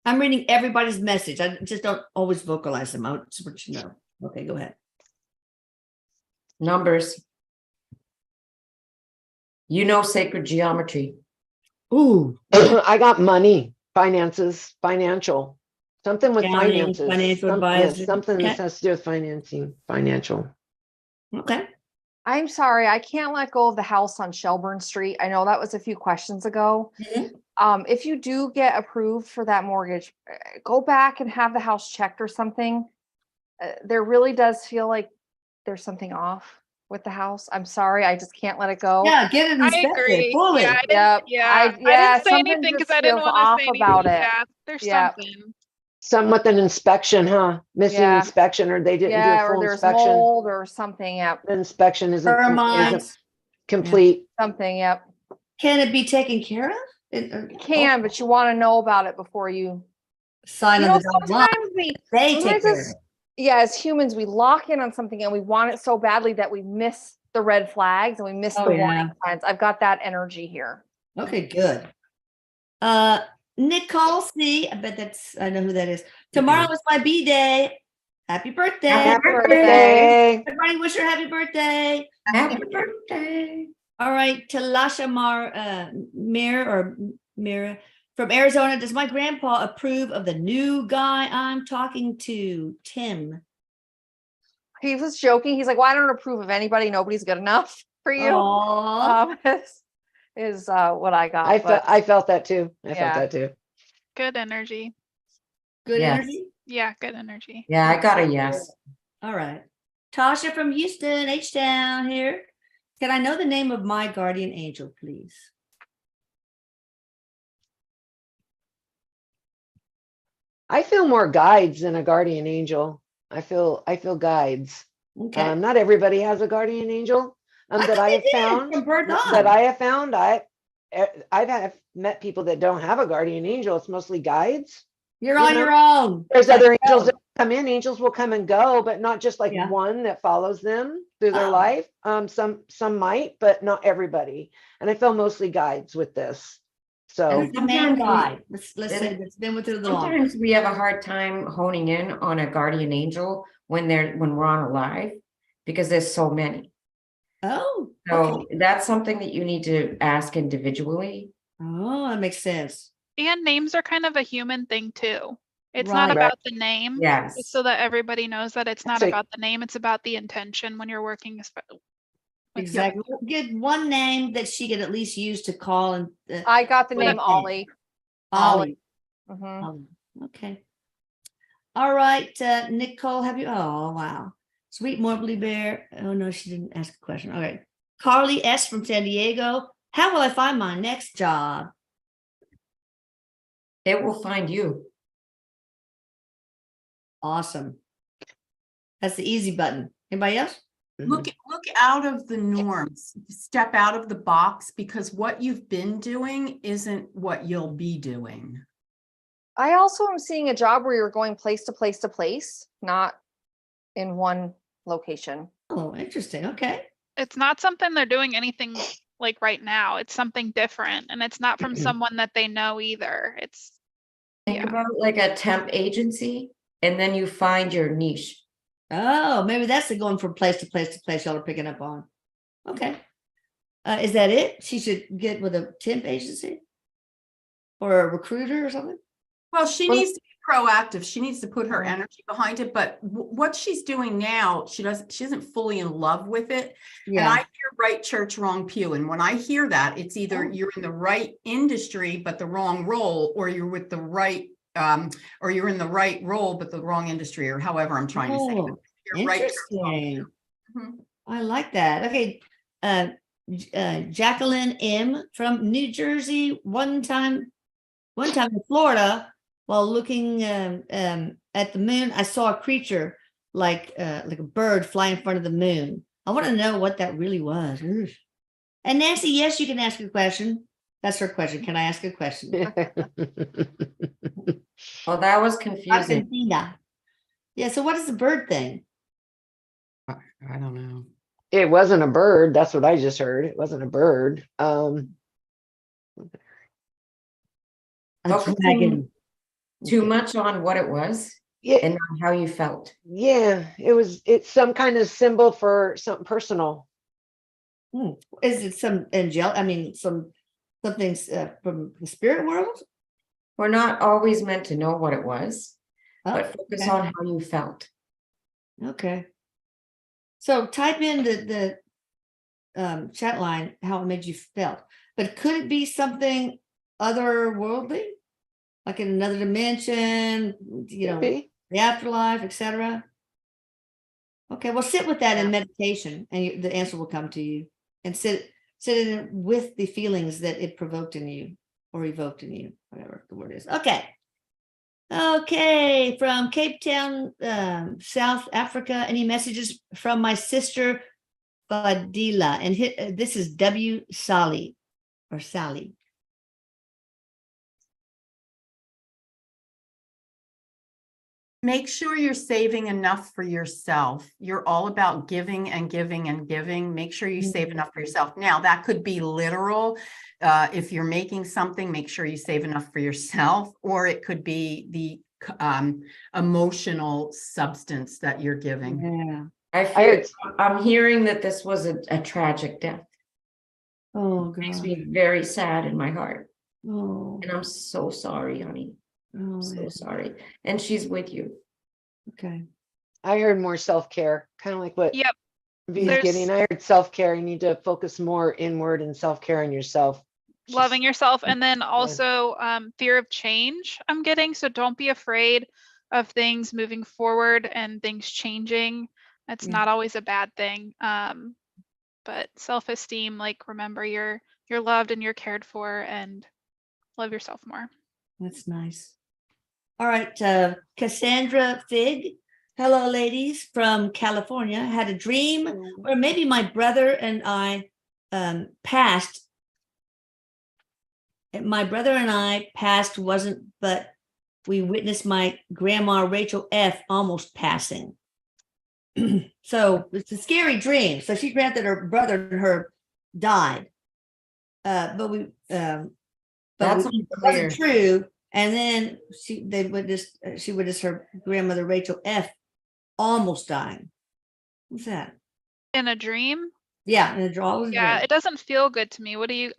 Speaker 1: I'm reading everybody's message. I just don't always vocalize them. I just want you to know. Okay, go ahead.
Speaker 3: Numbers. Sacred geometry.
Speaker 1: Ooh,
Speaker 6: I got money, finances, financial, something with
Speaker 1: Accounting,
Speaker 6: finances.
Speaker 1: financial
Speaker 6: Some-
Speaker 1: advisor.
Speaker 6: yes, something
Speaker 1: Okay.
Speaker 6: that has to do with financing, financial.
Speaker 1: okay.
Speaker 4: I'm sorry, I can't let go of the house on Shelburne Street. I know that was a few questions ago.
Speaker 1: Mhm.
Speaker 4: If you do get approved for that mortgage, go back and have the house checked or something. There really does feel like there's something off with the house. I'm sorry, I just can't let it go.
Speaker 1: Yeah, get it
Speaker 2: I
Speaker 1: inspected
Speaker 2: agree.
Speaker 1: fully.
Speaker 2: Yeah, I didn't,
Speaker 4: Yep.
Speaker 2: I
Speaker 4: yeah,
Speaker 2: didn't say
Speaker 4: something
Speaker 2: anything because
Speaker 4: just
Speaker 2: I didn't
Speaker 4: feels
Speaker 2: want
Speaker 4: off
Speaker 2: to say
Speaker 4: about
Speaker 2: anything.
Speaker 4: it.
Speaker 2: Yeah, there's
Speaker 4: Yep.
Speaker 2: something.
Speaker 6: Some with an inspection, huh? Missing
Speaker 4: Yeah.
Speaker 6: inspection, or they didn't do
Speaker 4: Yeah,
Speaker 6: a
Speaker 4: or
Speaker 6: full
Speaker 4: there's
Speaker 6: inspection.
Speaker 4: mold or something. Yep.
Speaker 6: The inspection isn't
Speaker 1: Termites.
Speaker 6: complete.
Speaker 4: Something. Yep.
Speaker 1: Can it be taken care of?
Speaker 4: You can, but you want to know about it before you.
Speaker 1: Sign
Speaker 4: You
Speaker 1: on
Speaker 4: know,
Speaker 1: the dotted line.
Speaker 4: sometimes we,
Speaker 1: They take
Speaker 4: sometimes
Speaker 1: care of
Speaker 4: as,
Speaker 1: it.
Speaker 4: yeah, as humans, we lock in on something and we want it so badly that we miss the red flags and we miss
Speaker 1: Oh,
Speaker 4: the
Speaker 1: yeah.
Speaker 4: warning signs. I've got that energy here.
Speaker 1: Okay, good. Nicole C. I bet I know who that is. Tomorrow is my B-day. Happy birthday.
Speaker 6: Happy birthday.
Speaker 1: Everybody wish her happy birthday.
Speaker 3: Happy birthday.
Speaker 1: All right, Talasha Mira from Arizona. Does my grandpa approve of the new guy I'm talking to, Tim?
Speaker 4: He was joking. He's like, well, I don't approve of anybody. Nobody's good enough for you.
Speaker 1: Aww.
Speaker 4: Is what I got.
Speaker 6: I felt that too. I felt
Speaker 4: Yeah.
Speaker 6: that too.
Speaker 2: Good energy.
Speaker 1: Good
Speaker 3: Yes.
Speaker 1: energy.
Speaker 2: Yeah, good energy.
Speaker 3: Yeah, I got a yes.
Speaker 1: All right. Tasha from Houston, H-Town here. Can I know the name of my guardian angel, please?
Speaker 6: I feel more guides than a guardian angel. I feel guides.
Speaker 1: Okay.
Speaker 6: Not everybody has a guardian angel that I have found. I've met people that don't have a guardian angel. It's mostly guides.
Speaker 1: You're on your own.
Speaker 6: There's
Speaker 1: Let's
Speaker 6: other
Speaker 1: go.
Speaker 6: angels that come in. Angels will come and go, but not just like
Speaker 1: Yeah.
Speaker 6: one that follows them through their
Speaker 1: Oh.
Speaker 6: life. Some might, but not everybody. And I feel mostly guides with this. So
Speaker 1: And it's the main
Speaker 3: Sometimes we-
Speaker 1: guide. Let's say that's been with her the longest.
Speaker 3: Sometimes we have a hard time honing in on a guardian angel when we're on a live because there's so many.
Speaker 1: Oh,
Speaker 3: So
Speaker 1: okay.
Speaker 3: that's something that you need to ask individually.
Speaker 1: Oh, that makes sense.
Speaker 2: And names are kind of a human thing too. It's
Speaker 1: Right.
Speaker 2: not about the name.
Speaker 3: Yes.
Speaker 2: Just so that everybody knows that it's not
Speaker 6: So-
Speaker 2: about the name, it's about the intention when you're working. With
Speaker 1: Exactly. We'll get one name that she could at least use to call and
Speaker 4: I got the
Speaker 1: What
Speaker 4: name
Speaker 1: I think.
Speaker 4: Ollie.
Speaker 1: Ollie.
Speaker 4: Mhm.
Speaker 1: Okay. All right, Nicole, oh, wow. Sweet Morbly Bear. Oh, no, she didn't ask a question. All right. Carly S. from San Diego. How will I find my next job?
Speaker 3: It will find you.
Speaker 1: Awesome. That's the easy button. Anybody else?
Speaker 5: Look out of the norms, step out of the box, because what you've been doing isn't what you'll be doing.
Speaker 4: I also am seeing a job where you're going place to place to place, not in one location.
Speaker 1: Oh, interesting. Okay.
Speaker 2: It's not something they're doing anything like right now. It's something different, and it's not from someone that they know either. It's
Speaker 3: Think
Speaker 2: Yeah.
Speaker 3: about like a temp agency, and then you find your niche.
Speaker 1: Oh, maybe that's the going from place to place to place y'all are picking up on. Okay. Is that it? She should get with a temp agency or a recruiter or something?
Speaker 5: Well, she
Speaker 6: Well-
Speaker 5: needs to be proactive. She needs to put her
Speaker 1: Oh.
Speaker 5: energy behind it. But what she's doing now, she isn't fully in love with it. And
Speaker 1: Yeah.
Speaker 5: I hear right church, wrong pew. And when I hear that, it's either
Speaker 1: Oh.
Speaker 5: you're in the right industry, but the wrong role, or you're with the right, or you're in the right role, but the wrong industry, or however I'm trying to say it.
Speaker 1: Oh,
Speaker 5: You're right church, wrong
Speaker 1: interesting.
Speaker 5: pew. Mhm.
Speaker 1: I like that. Okay. Jacqueline M from New Jersey. One time in Florida, while looking at the moon, I saw a creature like a bird fly in front of the moon. I want to know what that really was. Ugh. And Nancy, yes, you can ask a question. That's her question. Can I ask a question?
Speaker 3: Well, that was confusing.
Speaker 1: Argentina. Yeah. So what is the bird thing?
Speaker 3: I don't know.
Speaker 6: It wasn't a bird. That's what I just heard. It wasn't a bird.
Speaker 1: A
Speaker 3: Focusing
Speaker 1: dragon.
Speaker 3: Too
Speaker 1: Okay.
Speaker 3: much on what it was
Speaker 6: Yeah,
Speaker 3: and not how you felt.
Speaker 6: yeah. It's some kind of symbol for something personal.
Speaker 1: Is it some angel? I mean, something from the spirit world?
Speaker 3: We're not always meant to know what it was,
Speaker 1: Oh,
Speaker 3: but focus
Speaker 1: okay.
Speaker 3: on how you felt.
Speaker 1: Okay. So type in the chat line how it made you felt. But could it be something otherworldly, like in another dimension?
Speaker 6: Maybe.
Speaker 1: The afterlife, etc. Okay, well, sit with that in meditation, and the answer will come to you. And sit in it with the feelings that it provoked in you or evoked in you, whatever the word is. Okay, from Cape Town, South Africa. Any messages from my sister Fadila? And this is W. Sally or Sally.
Speaker 5: Make sure you're saving enough for yourself. You're all about giving and giving and giving. Make sure you save enough for yourself. Now, that could be literal. If you're making something, make sure you save enough for yourself, or it could be the emotional substance that you're giving.
Speaker 1: Yeah.
Speaker 3: I'm hearing that this was a tragic death.
Speaker 1: Oh,
Speaker 3: Makes
Speaker 1: God.
Speaker 3: me very sad in my heart.
Speaker 1: Oh,
Speaker 3: And I'm so sorry, honey.
Speaker 1: oh,
Speaker 3: So
Speaker 1: yeah.
Speaker 3: sorry. And she's with you.
Speaker 1: Okay.
Speaker 6: I heard more self-care, kind of like what
Speaker 2: Yep.
Speaker 6: V's
Speaker 2: There's-
Speaker 6: getting. I heard self-care. You need to focus more inward and self-care on yourself.
Speaker 2: Loving yourself, and then also fear of change I'm getting. So don't be afraid of things moving forward and things changing. It's
Speaker 1: Yeah.
Speaker 2: not always a bad thing. But self-esteem, like, remember you're loved and you're cared for, and love yourself more.
Speaker 1: That's nice. All right. Cassandra Fig. Hello, ladies from California. Had a dream where maybe my brother and I passed. My brother and I passed wasn't, but we witnessed my grandma Rachel F. almost passing. So it's a scary dream. So she dreamt that her brother and her died. But we
Speaker 3: That's
Speaker 1: it
Speaker 3: unclear.
Speaker 1: wasn't true. And then she witnessed her grandmother Rachel F. almost dying. What's that?
Speaker 2: In a dream?
Speaker 1: Yeah, in a draw.
Speaker 2: Yeah, it doesn't feel good to me. What are you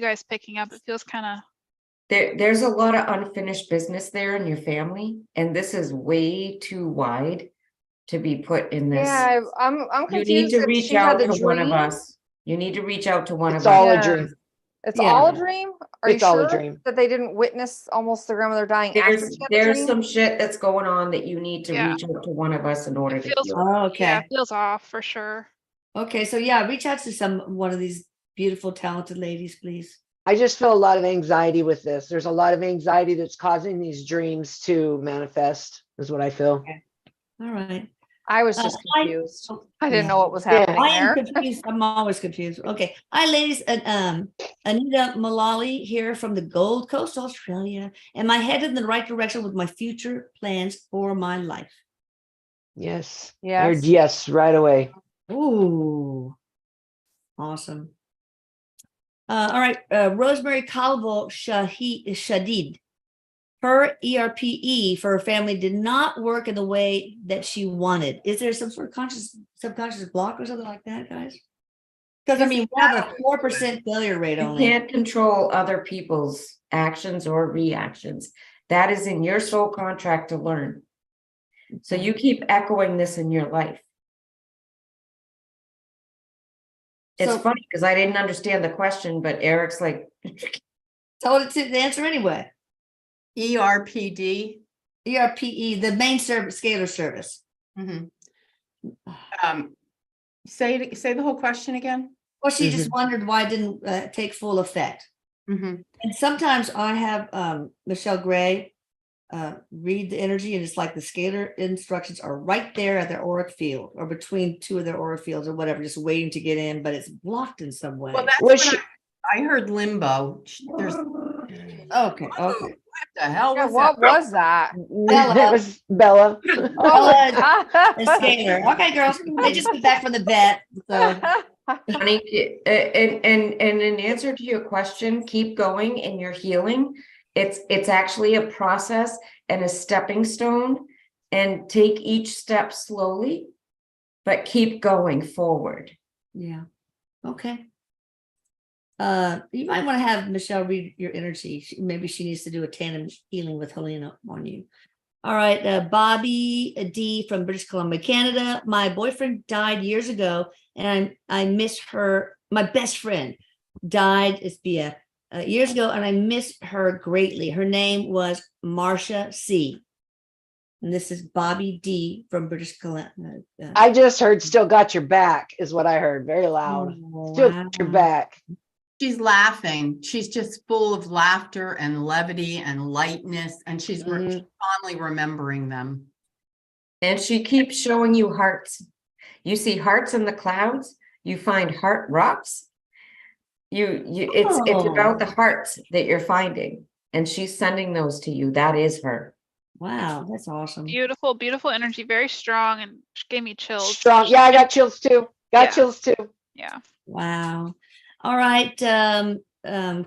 Speaker 2: guys picking up? It feels kind of.
Speaker 3: There's a lot of unfinished business there in your family, and this is way too wide to be put in this.
Speaker 4: Yeah, I'm
Speaker 3: You need
Speaker 4: confused
Speaker 3: to
Speaker 4: that
Speaker 3: reach
Speaker 4: she had
Speaker 3: out
Speaker 4: the
Speaker 3: to one of
Speaker 4: dream.
Speaker 3: us. You need to reach out to one
Speaker 6: It's
Speaker 3: of us.
Speaker 6: all a
Speaker 4: Yeah.
Speaker 6: dream.
Speaker 4: It's
Speaker 1: Yeah.
Speaker 4: all a dream? Are you
Speaker 6: It's all a
Speaker 4: sure
Speaker 6: dream.
Speaker 4: that they didn't witness almost their grandmother dying after
Speaker 3: There's
Speaker 4: she had the
Speaker 3: there's
Speaker 4: dream?
Speaker 3: some shit that's going on that you need to
Speaker 2: Yeah.
Speaker 3: reach out to one of us in order
Speaker 2: It
Speaker 3: to
Speaker 2: feels-
Speaker 3: heal.
Speaker 1: Oh, okay.
Speaker 2: Yeah, it feels off for sure.
Speaker 1: Okay, so yeah, reach out to one of these beautiful, talented ladies, please.
Speaker 6: I just feel a lot of anxiety with this. There's a lot of anxiety that's causing these dreams to manifest, is what I feel.
Speaker 1: All right.
Speaker 4: I was just confused. I didn't
Speaker 1: Yeah.
Speaker 4: know what was
Speaker 6: Yeah.
Speaker 4: happening
Speaker 1: I am
Speaker 4: there.
Speaker 1: confused. I'm always confused. Okay. Hi, ladies. Anita Malali here from the Gold Coast, Australia. Am I headed in the right direction with my future plans for my life?
Speaker 6: Yes. I
Speaker 4: Yes.
Speaker 6: heard yes right away.
Speaker 1: Ooh, awesome. All right. Rosemary Calvo Shadid. Her ERPE for her family did not work in the way that she wanted. Is there some sort of subconscious block or something like that, guys? Because I mean, we have a 4% failure rate
Speaker 3: You
Speaker 1: only.
Speaker 3: can't control other people's actions or reactions. That is in your soul contract to learn. So you keep echoing this in your life. It's
Speaker 1: So-
Speaker 3: funny because I didn't understand the question, but Eric's like,
Speaker 1: Tell it to the answer anyway.
Speaker 5: ERPD.
Speaker 1: ERPE, the main service, scalar service.
Speaker 5: Mhm. Say the whole question again.
Speaker 1: Well, she just wondered why it didn't take full effect.
Speaker 5: Mhm.
Speaker 1: And sometimes I have Michelle Gray read the energy, and it's like the scalar instructions are right there at their auric field or between two of their auric fields or whatever, just waiting to get in, but it's blocked in some way.
Speaker 5: Well, that's
Speaker 6: Was
Speaker 5: when
Speaker 6: she-
Speaker 5: I heard limbo. There's
Speaker 1: Okay.
Speaker 5: what the hell
Speaker 4: Yeah,
Speaker 5: was
Speaker 4: what
Speaker 5: that?
Speaker 4: was that?
Speaker 6: It was Bella.
Speaker 1: The scalar. Okay, girls, they just got back from the vet. So
Speaker 3: honey, and in answer to your question, keep going in your healing. It's actually a process and a stepping stone, and take each step slowly, but keep going forward.
Speaker 1: yeah. Okay. You might want to have Michelle read your energy. Maybe she needs to do a tandem healing with Helena on you. All right, Bobby D from British Columbia, Canada. My boyfriend died years ago, and I miss her. My best friend died, it's Bia, years ago, and I miss her greatly. Her name was Marcia C. And this is Bobby D from British Columbia.
Speaker 6: I just heard still got your back is what I heard very loud. Still got your back.
Speaker 5: She's laughing. She's just full of laughter and levity and lightness, and she's fondly remembering them.
Speaker 3: And she keeps showing you hearts. You see hearts in the clouds, you find heart rocks. It's about the hearts that you're finding, and she's sending those to you. That is her.
Speaker 1: Wow, that's awesome.
Speaker 2: Beautiful, beautiful energy, very strong, and just gave me chills.
Speaker 6: Strong. Yeah, I got chills too. Got chills too.
Speaker 2: Yeah.
Speaker 1: Wow. All right.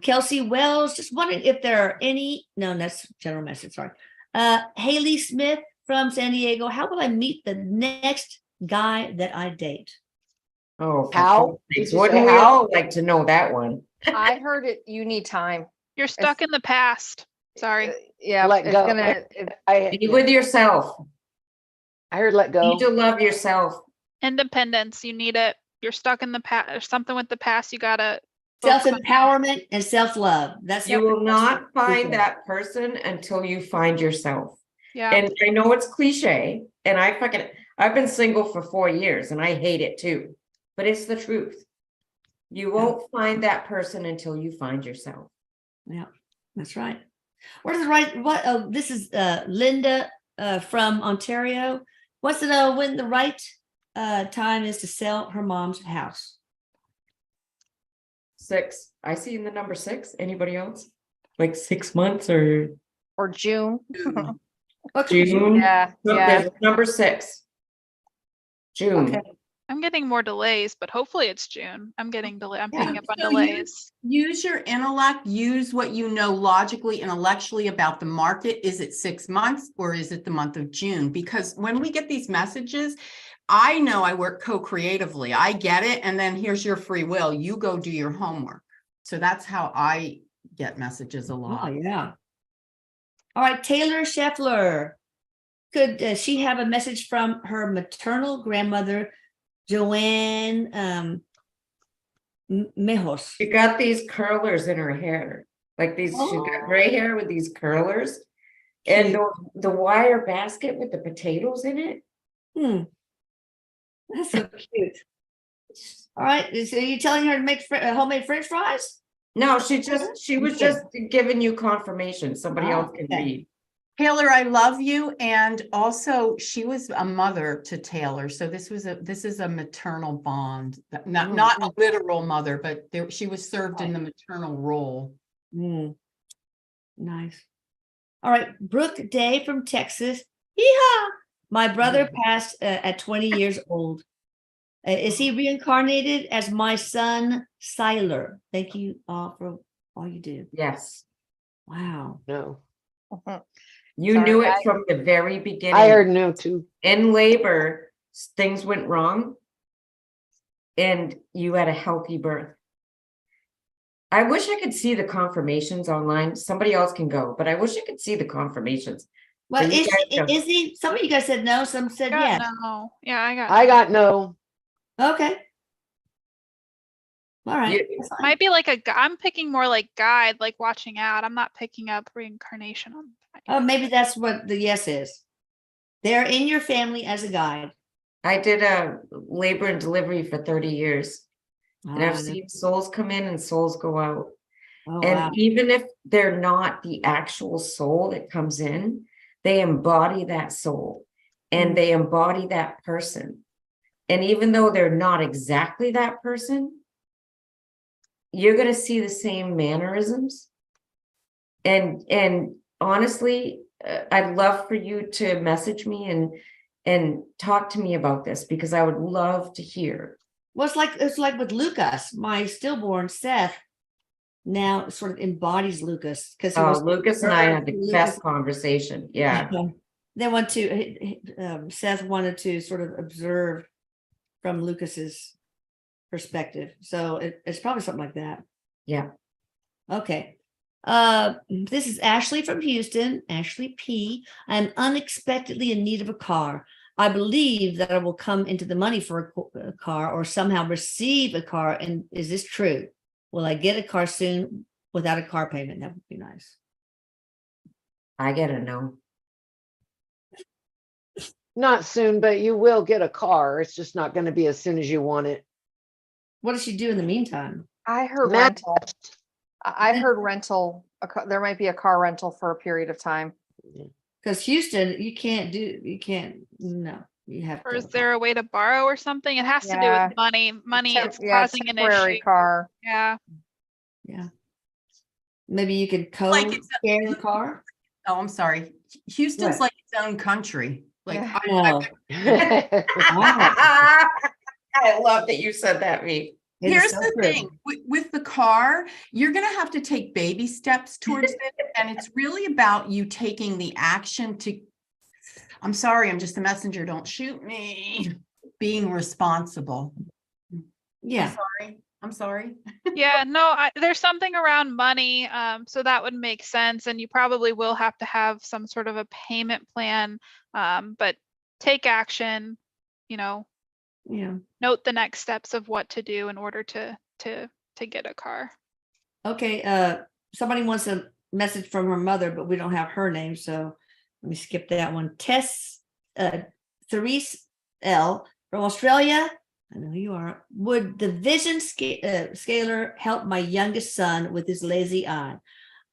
Speaker 1: Kelsey Wells, just wondering if there are any, no, that's general message, sorry. Haley Smith from San Diego, how will I meet the next guy that I date?
Speaker 3: Oh, for
Speaker 6: How?
Speaker 3: God's
Speaker 6: Did
Speaker 3: sakes,
Speaker 6: you
Speaker 3: wouldn't
Speaker 6: say
Speaker 3: we
Speaker 6: how?
Speaker 3: all like to know that one?
Speaker 4: I heard it. You need time.
Speaker 2: You're stuck in the past. Sorry.
Speaker 4: Yeah,
Speaker 6: Let
Speaker 4: it's
Speaker 6: go.
Speaker 4: gonna.
Speaker 3: Be with yourself.
Speaker 6: I heard let
Speaker 3: You
Speaker 6: go.
Speaker 3: need to love yourself.
Speaker 2: Independence, you need it. You're stuck in the past. There's something with the past. You gotta focus on that.
Speaker 1: Self-empowerment and self-love. That's
Speaker 3: You will not find
Speaker 1: people.
Speaker 3: that person until you find yourself.
Speaker 2: Yeah.
Speaker 3: And I know it's cliche, and I've been single for 4 years and I hate it too, but it's the truth. You won't find that person until you find yourself.
Speaker 1: Yeah, that's right. What is right? What? Oh, this is Linda from Ontario. Wants to know when the right time is to sell her mom's house.
Speaker 3: 6. I see in the number 6. Anybody else? Like 6 months or
Speaker 4: June.
Speaker 3: June?
Speaker 4: Yeah,
Speaker 3: No,
Speaker 4: yeah.
Speaker 3: there's number 6. June.
Speaker 1: Okay.
Speaker 2: I'm getting more delays, but hopefully it's June. I'm getting delay. I'm
Speaker 1: Yeah.
Speaker 2: picking up on
Speaker 5: So
Speaker 2: delays.
Speaker 5: use your intellect, use what you know logically, intellectually about the market. Is it 6 months or is it the month of June? Because when we get these messages, I know I work co-creatively. I get it. And then here's your free will. You go do your homework. So that's how I get messages a lot.
Speaker 1: Oh, yeah. All right, Taylor Scheffler. Could she have a message from her maternal grandmother, Joanne Mejos?
Speaker 3: She got these curlers in her hair. Like these, she's got gray hair with these curlers. And the wire basket with the potatoes in it.
Speaker 1: That's so cute. All right, so are you telling her to make homemade French fries?
Speaker 3: No, she was just giving you confirmation. Somebody else can
Speaker 1: okay.
Speaker 3: read.
Speaker 5: Taylor, I love you. And also she was a mother to Taylor. So this is a maternal bond, not a literal mother, but she was served in the maternal role.
Speaker 1: Nice. All right, Brooke Day from Texas. Yeehaw! My brother passed at 20 years old. Is he reincarnated as my son, Siler? Thank you all for all you do.
Speaker 3: Yes.
Speaker 1: Wow.
Speaker 6: No.
Speaker 3: You knew it from the very beginning.
Speaker 6: I heard no too.
Speaker 3: In labor, things went wrong and you had a healthy birth. I wish I could see the confirmations online. Somebody else can go, but I wish I could see the confirmations.
Speaker 1: Well,
Speaker 3: So you
Speaker 1: is he? Some of you guys said no, some said yes.
Speaker 2: No. Yeah,
Speaker 6: I got no.
Speaker 1: Okay. All right.
Speaker 2: Might be like I'm picking more like guide, like watching out. I'm not picking up reincarnation on that.
Speaker 1: Oh, maybe that's what the yes is. They're in your family as a guide.
Speaker 3: I did a labor and delivery for 30 years. And I've
Speaker 1: Oh,
Speaker 3: seen souls come in and souls go out.
Speaker 1: oh,
Speaker 3: And
Speaker 1: wow.
Speaker 3: even if they're not the actual soul that comes in, they embody that soul and they embody that person. And even though they're not exactly that person, you're going to see the same mannerisms. And honestly, I'd love for you to message me and talk to me about this because I would love to hear.
Speaker 1: Well, it's like with Lucas, my stillborn Seth now sort of embodies Lucas because
Speaker 3: Lucas and I had the best conversation. Yeah.
Speaker 1: Seth wanted to sort of observe from Lucas's perspective. So it's probably something like that.
Speaker 3: Yeah.
Speaker 1: Okay. This is Ashley from Houston, Ashley P. I'm unexpectedly in need of a car. I believe that I will come into the money for a car or somehow receive a car. And is this true? Will I get a car soon without a car payment? That would be nice.
Speaker 3: I get a no.
Speaker 6: Not soon, but you will get a car. It's just not going to be as soon as you want it.
Speaker 1: What does she do in the meantime?
Speaker 4: I heard
Speaker 6: Matt-
Speaker 4: rental. I heard rental. There might be a car rental for a period of time.
Speaker 1: Because Houston, you can't, no, you have
Speaker 2: Or
Speaker 1: to.
Speaker 2: is there a way to borrow or something? It has to do
Speaker 4: Yeah.
Speaker 2: with money. Money is
Speaker 4: Yeah,
Speaker 2: causing an
Speaker 4: temporary
Speaker 2: issue.
Speaker 4: car.
Speaker 2: Yeah.
Speaker 1: Yeah. Maybe you could
Speaker 5: Like it's
Speaker 1: co-share the car?
Speaker 5: Oh, I'm sorry. Houston's
Speaker 1: What?
Speaker 5: like its own country. Like
Speaker 4: Yeah.
Speaker 1: No.
Speaker 3: I love that you said that, V.
Speaker 1: It is
Speaker 5: here's
Speaker 1: so
Speaker 5: the
Speaker 1: true.
Speaker 5: thing with the car, you're going to have to take baby steps towards it. And it's really about you taking the action to, I'm sorry, I'm just a messenger. Don't shoot me. Being responsible.
Speaker 1: Yeah.
Speaker 5: I'm sorry.
Speaker 2: Yeah, no, there's something around money, so that would make sense, and you probably will have to have some sort of a payment plan, but take action, you know,
Speaker 1: Yeah.
Speaker 2: note the next steps of what to do in order to get a car.
Speaker 1: Okay. Somebody wants a message from her mother, but we don't have her name, so let me skip that one. Therese L from Australia. I know who you are. Would the vision scalar help my youngest son with his lazy eye?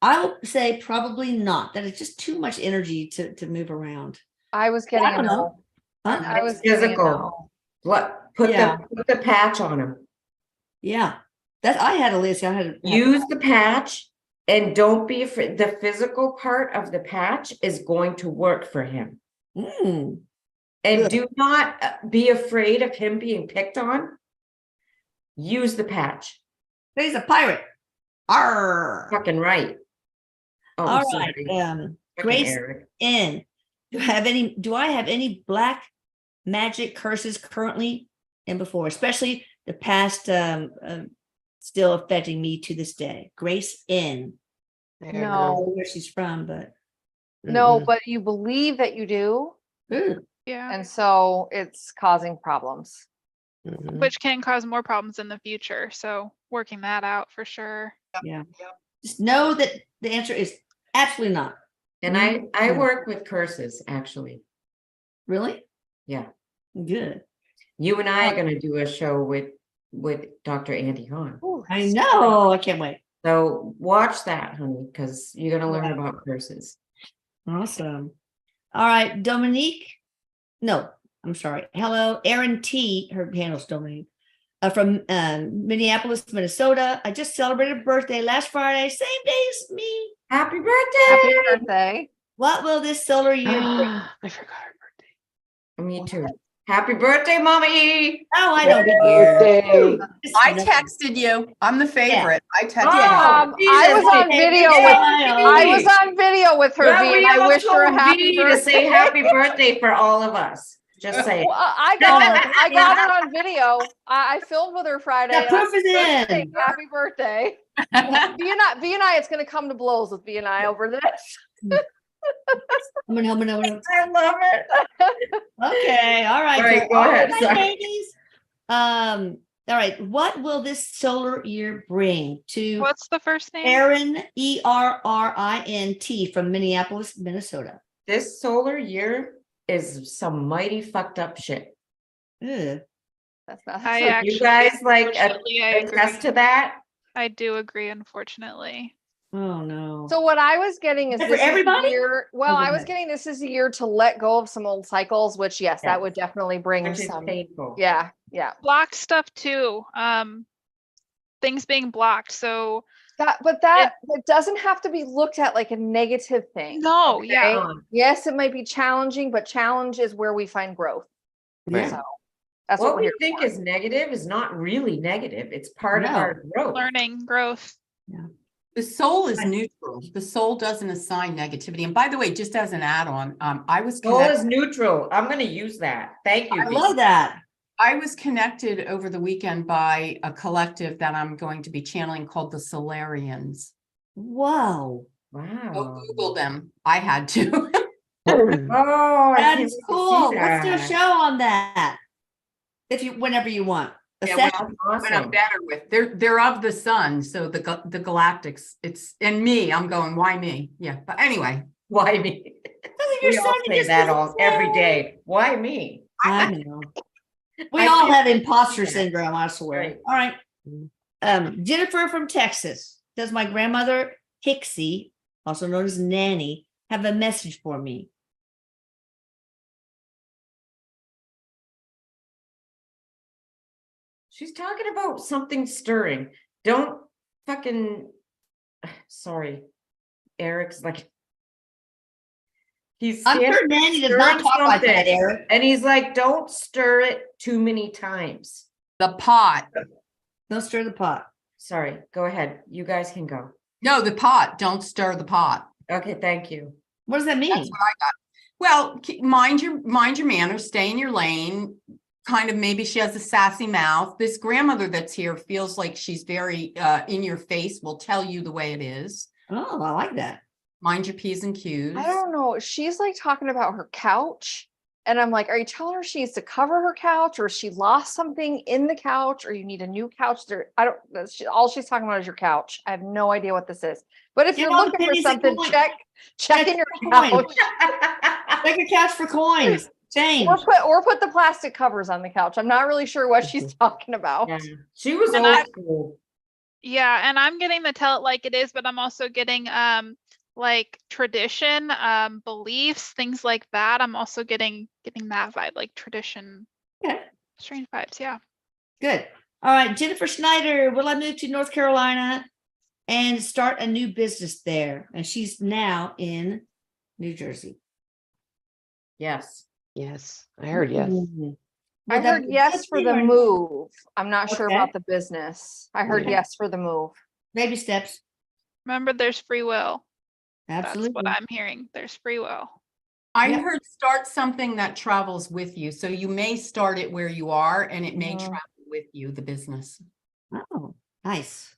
Speaker 1: I will say probably not. That is just too much energy to move around.
Speaker 4: I was getting
Speaker 1: I don't
Speaker 4: a
Speaker 1: know.
Speaker 4: no.
Speaker 1: Huh?
Speaker 4: I was
Speaker 3: It's
Speaker 4: getting a
Speaker 3: physical.
Speaker 4: no.
Speaker 3: What? Put
Speaker 1: Yeah.
Speaker 3: the patch on him.
Speaker 1: Yeah. That I had a list. I had to
Speaker 3: Use the patch and don't be afraid. The physical part of the patch is going to work for him.
Speaker 1: Mm,
Speaker 3: And
Speaker 1: Good.
Speaker 3: do not be afraid of him being picked on. Use the patch.
Speaker 1: he's a pirate. Arr.
Speaker 3: Fucking right. Oh,
Speaker 1: All
Speaker 3: sorry.
Speaker 1: right.
Speaker 3: Fucking
Speaker 1: Grace
Speaker 3: Eric.
Speaker 1: N. Do I have any black magic curses currently and before, especially the past still affecting me to this day? Grace N. I don't know
Speaker 4: No,
Speaker 1: where she's from, but
Speaker 4: no, but you believe that you do,
Speaker 1: ooh,
Speaker 2: Yeah,
Speaker 4: and so it's causing problems.
Speaker 2: which can cause more problems in the future. So working that out for sure.
Speaker 1: yeah. Just know that the answer is absolutely not.
Speaker 3: And I work with curses, actually.
Speaker 1: Really?
Speaker 3: Yeah.
Speaker 1: Good.
Speaker 3: You and I are going to do a show with Dr. Andy Hahn.
Speaker 1: I know. I can't wait.
Speaker 3: So watch that, honey, because you're going to learn about curses.
Speaker 1: Awesome. All right, Dominique. No, I'm sorry. Hello, Erin T. Her handle's Dominique. From Minneapolis, Minnesota. I just celebrated a birthday last Friday, same day as me.
Speaker 3: Happy birthday!
Speaker 4: Happy birthday.
Speaker 1: What will this solar year bring?
Speaker 6: I forgot her birthday.
Speaker 3: Me too. Happy birthday, mommy!
Speaker 1: Oh, I don't
Speaker 6: Happy
Speaker 1: care.
Speaker 6: birthday.
Speaker 5: I texted you. I'm the favorite. I texted
Speaker 3: Oh,
Speaker 5: you.
Speaker 4: I was on video with I was
Speaker 3: on.
Speaker 4: on video with her, V, and I wished her a happy
Speaker 3: to say
Speaker 4: birthday.
Speaker 3: happy birthday for all of us. Just say.
Speaker 4: Well, I got her on video. I filmed with her Friday.
Speaker 1: The
Speaker 4: and
Speaker 1: proof is
Speaker 4: I said,
Speaker 1: in.
Speaker 4: happy birthday. V and I, it's gonna come to blows with V and I over this.
Speaker 1: I'm gonna.
Speaker 3: I love it.
Speaker 1: Okay, all right.
Speaker 3: All right,
Speaker 1: so
Speaker 3: go ahead,
Speaker 1: my
Speaker 3: sorry.
Speaker 1: babies. All right. What will this solar year bring to
Speaker 2: What's the first name?
Speaker 1: Erin ERRINT from Minneapolis, Minnesota?
Speaker 3: This solar year is some mighty fucked up shit.
Speaker 1: Ugh.
Speaker 4: That's not
Speaker 2: I
Speaker 3: You
Speaker 2: actually,
Speaker 3: guys like
Speaker 2: unfortunately, I
Speaker 3: attest
Speaker 2: agree.
Speaker 3: to that?
Speaker 2: I do agree, unfortunately.
Speaker 1: Oh no.
Speaker 4: So what I was getting is
Speaker 1: For
Speaker 4: this is the
Speaker 1: everybody?
Speaker 4: year. Well,
Speaker 1: Oh, go
Speaker 4: I was
Speaker 1: ahead.
Speaker 4: getting this is the year to let go of some old cycles, which yes,
Speaker 3: Yeah.
Speaker 4: that would definitely bring
Speaker 3: Which is
Speaker 4: some.
Speaker 3: painful.
Speaker 4: Yeah, yeah.
Speaker 2: Blocked stuff too. Things being blocked. So
Speaker 4: That it doesn't have to be looked at like a negative thing.
Speaker 2: no,
Speaker 4: okay?
Speaker 2: yeah.
Speaker 4: Yes, it might be challenging, but challenge is where we find growth.
Speaker 1: Yeah.
Speaker 4: So that's what
Speaker 3: What
Speaker 4: we're
Speaker 3: we
Speaker 4: here
Speaker 3: think
Speaker 4: for.
Speaker 3: is negative is not really negative. It's part of
Speaker 1: No.
Speaker 3: our growth.
Speaker 2: Learning, growth.
Speaker 5: The soul is neutral. The soul doesn't assign negativity. And by the way, just as an add-on, I was
Speaker 3: Soul
Speaker 5: connected.
Speaker 3: is neutral. I'm going to use that. Thank you.
Speaker 1: I love that.
Speaker 5: I was connected over the weekend by a collective that I'm going to be channeling called the Solarians.
Speaker 1: Whoa.
Speaker 5: Go
Speaker 3: Wow.
Speaker 5: Google them. I had to.
Speaker 3: Oh, I
Speaker 1: That
Speaker 3: can't
Speaker 1: is
Speaker 3: wait to
Speaker 1: cool.
Speaker 3: see
Speaker 1: Let's do a
Speaker 3: that.
Speaker 1: show on that. Whenever you want. A
Speaker 5: Yeah,
Speaker 1: session.
Speaker 5: when I'm
Speaker 3: Awesome.
Speaker 5: better with, they're of the sun, so the galactics. It's and me. I'm going. Why me? Yeah, but anyway.
Speaker 3: Why me?
Speaker 1: Your
Speaker 3: We all
Speaker 1: son
Speaker 3: say
Speaker 1: just
Speaker 3: that
Speaker 1: doesn't
Speaker 3: every
Speaker 1: say-
Speaker 3: day. Why me?
Speaker 1: I know. We
Speaker 3: I
Speaker 1: all
Speaker 3: can't
Speaker 1: have
Speaker 3: believe
Speaker 1: imposter
Speaker 3: that.
Speaker 1: syndrome, I swear.
Speaker 3: Right.
Speaker 1: All right. Jennifer from Texas. Does my grandmother Hixie, also known as Nanny, have a message for me?
Speaker 3: She's talking about something stirring. Don't fucking. Sorry. Eric's like. He's
Speaker 1: I'm
Speaker 3: standing
Speaker 1: sure Nanny does
Speaker 3: stirring
Speaker 1: not talk like that,
Speaker 3: something.
Speaker 1: Eric.
Speaker 3: And he's like, don't stir it too many times.
Speaker 5: The pot.
Speaker 1: Don't stir the pot.
Speaker 3: Sorry, go ahead. You guys can go.
Speaker 5: No, the pot. Don't stir the pot.
Speaker 3: Okay, thank you.
Speaker 1: What does that mean?
Speaker 5: That's what I got. Well, mind your manners, stay in your lane. Kind of maybe she has a sassy mouth. This grandmother that's here feels like she's very in your face, will tell you the way it is.
Speaker 1: Oh, I like that.
Speaker 5: Mind your P's and Q's.
Speaker 4: I don't know. She's like talking about her couch. And I'm like, are you telling her she needs to cover her couch, or she lost something in the couch, or you need a new couch? There, I don't, all she's talking about is your couch. I have no idea what this is. But if
Speaker 1: You
Speaker 4: you're
Speaker 1: know,
Speaker 4: looking for
Speaker 1: pennies and
Speaker 4: something,
Speaker 1: coins.
Speaker 4: check in your
Speaker 1: Coins.
Speaker 4: couch.
Speaker 1: Take a couch for coins. Change.
Speaker 4: Or put the plastic covers on the couch. I'm not really sure what she's talking about.
Speaker 3: Yeah. She was
Speaker 2: And
Speaker 3: old
Speaker 2: I-
Speaker 3: school.
Speaker 2: Yeah, and I'm getting the tell it like it is, but I'm also getting like tradition, beliefs, things like that. I'm also getting that vibe, like tradition,
Speaker 1: Okay,
Speaker 2: strange vibes. Yeah.
Speaker 1: good. All right, Jennifer Schneider, will I move to North Carolina and start a new business there? And she's now in New Jersey.
Speaker 3: Yes.
Speaker 6: Yes, I heard yes.
Speaker 3: Mhm.
Speaker 4: I
Speaker 1: Would that
Speaker 4: heard
Speaker 1: be
Speaker 4: yes for the
Speaker 1: business or
Speaker 4: move. I'm not sure
Speaker 1: Okay.
Speaker 4: about the business. I heard
Speaker 1: Okay.
Speaker 4: yes for the move.
Speaker 1: Baby steps.
Speaker 2: Remember, there's free will.
Speaker 1: Absolutely.
Speaker 2: That's what I'm hearing. There's free will.
Speaker 5: I
Speaker 1: Yep.
Speaker 5: heard start something that travels with you. So you may start it where you are and it may
Speaker 4: Mhm.
Speaker 5: travel with you, the business.
Speaker 1: Oh, nice.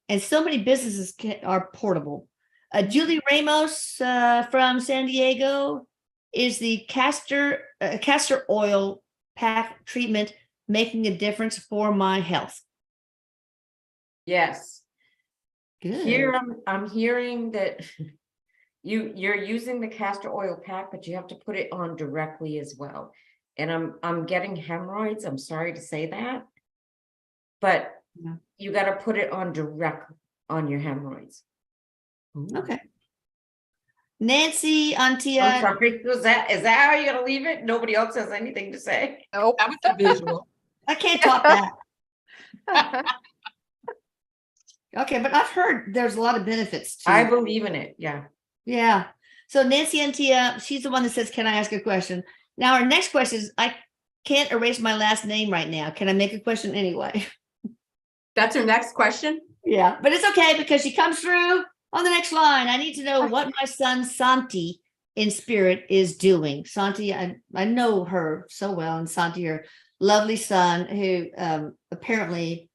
Speaker 1: And so many businesses are portable. Julie Ramos from San Diego, is the castor oil pack treatment making a difference for my health?
Speaker 3: Yes.
Speaker 1: Good.
Speaker 3: Here I'm hearing that you're using the castor oil pack, but you have to put it on directly as well. And I'm getting hemorrhoids. I'm sorry to say that. But
Speaker 1: Yeah.
Speaker 3: you got to put it on direct on your hemorrhoids.
Speaker 1: Okay. Nancy
Speaker 3: I'm
Speaker 1: Antia.
Speaker 3: sorry. Is that how you're gonna leave it? Nobody else has anything to say.
Speaker 4: Nope.
Speaker 5: That was a visual.
Speaker 1: I can't top that. Okay, but I've heard there's a lot of benefits to
Speaker 3: I believe in it. Yeah.
Speaker 1: Yeah. So Nancy Antia, she's the one that says, can I ask a question? Now our next question is, I can't erase my last name right now. Can I make a question anyway?
Speaker 5: That's her next question.
Speaker 1: Yeah, but it's okay because she comes through on the next line. I need to know what my son Santi in spirit is doing. Santi, I know her so well, and Santi, her lovely son, who apparently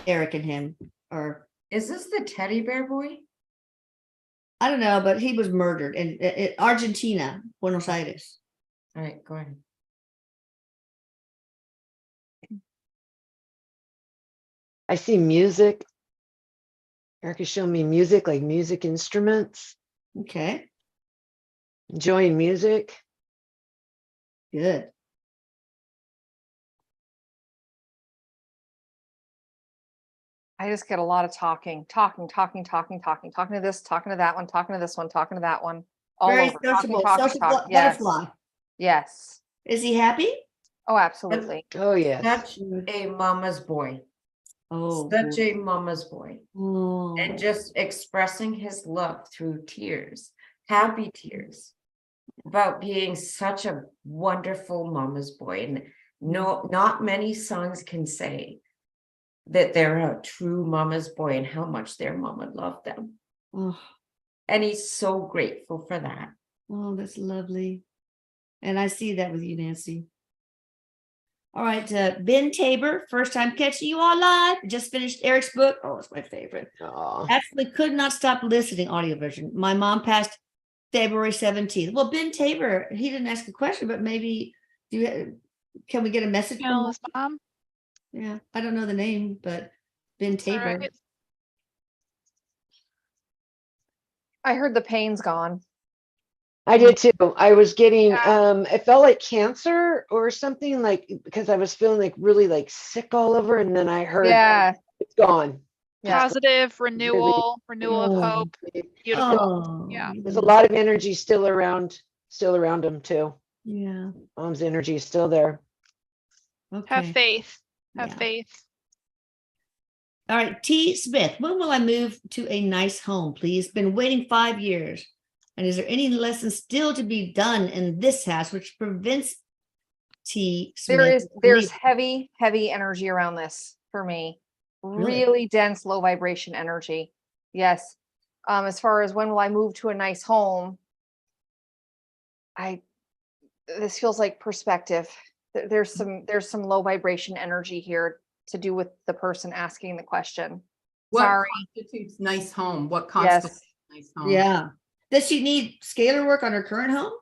Speaker 1: Erik and him are,
Speaker 3: Is this the teddy bear boy?
Speaker 1: I don't know, but he was murdered in Argentina, Buenos Aires.
Speaker 3: All right, go ahead.
Speaker 6: I see music. Eric is showing me music, like music instruments,
Speaker 1: Okay,
Speaker 6: enjoying music.
Speaker 1: good.
Speaker 4: I just get a lot of talking to this, talking to that one, talking to this one, talking to that one. All
Speaker 1: Very
Speaker 4: over.
Speaker 1: sociable, social
Speaker 4: Yes.
Speaker 1: butterfly.
Speaker 4: Yes.
Speaker 1: Is he happy?
Speaker 4: Oh, absolutely.
Speaker 6: Oh, yes.
Speaker 3: Such a mama's boy.
Speaker 1: Oh,
Speaker 3: Such a mama's boy.
Speaker 1: oh.
Speaker 3: And just expressing his love through tears, happy tears, about being such a wonderful mama's boy. And no, not many sons can say that they're a true mama's boy and how much their mama loved them.
Speaker 1: Oh,
Speaker 3: And he's so grateful for that.
Speaker 1: oh, that's lovely. And I see that with you, Nancy. All right, Ben Tabor, first time catching you all live. Just finished Eric's book. Oh, it's my favorite.
Speaker 6: Aw.
Speaker 1: Actually could not stop listening audio version. My mom passed February 17th. Well, Ben Tabor, he didn't ask a question, but maybe can we get a message
Speaker 2: You know,
Speaker 1: from
Speaker 2: his mom.
Speaker 1: Yeah, I don't know the name, but Ben
Speaker 2: It's all
Speaker 1: Tabor.
Speaker 2: right.
Speaker 4: I heard the pain's gone.
Speaker 6: I did too. I was getting,
Speaker 2: Yeah.
Speaker 6: it felt like cancer or something, like, because I was feeling like really like sick all over, and then I heard
Speaker 4: Yeah.
Speaker 6: it's gone.
Speaker 4: Yeah.
Speaker 2: Positive renewal of
Speaker 6: Oh,
Speaker 2: hope. Beautiful.
Speaker 1: Oh,
Speaker 2: Yeah.
Speaker 6: There's a lot of energy still around him too.
Speaker 1: Yeah.
Speaker 6: Mom's energy is still there.
Speaker 1: Okay.
Speaker 2: Have faith. Have
Speaker 1: Yeah.
Speaker 2: faith.
Speaker 1: All right, T. Smith, when will I move to a nice home, please? Been waiting 5 years. And is there any lessons still to be done in this house which prevents T. Smith?
Speaker 4: There's heavy energy around this for me. Really dense, low vibration energy. Yes. As far as when will I move to a nice home, this feels like perspective. There's some low vibration energy here to do with the person asking the question.
Speaker 5: What
Speaker 4: Sorry.
Speaker 5: constitutes nice home? What
Speaker 4: Yes.
Speaker 5: constitutes nice home?
Speaker 1: Yeah. Does she need scalar work on her current home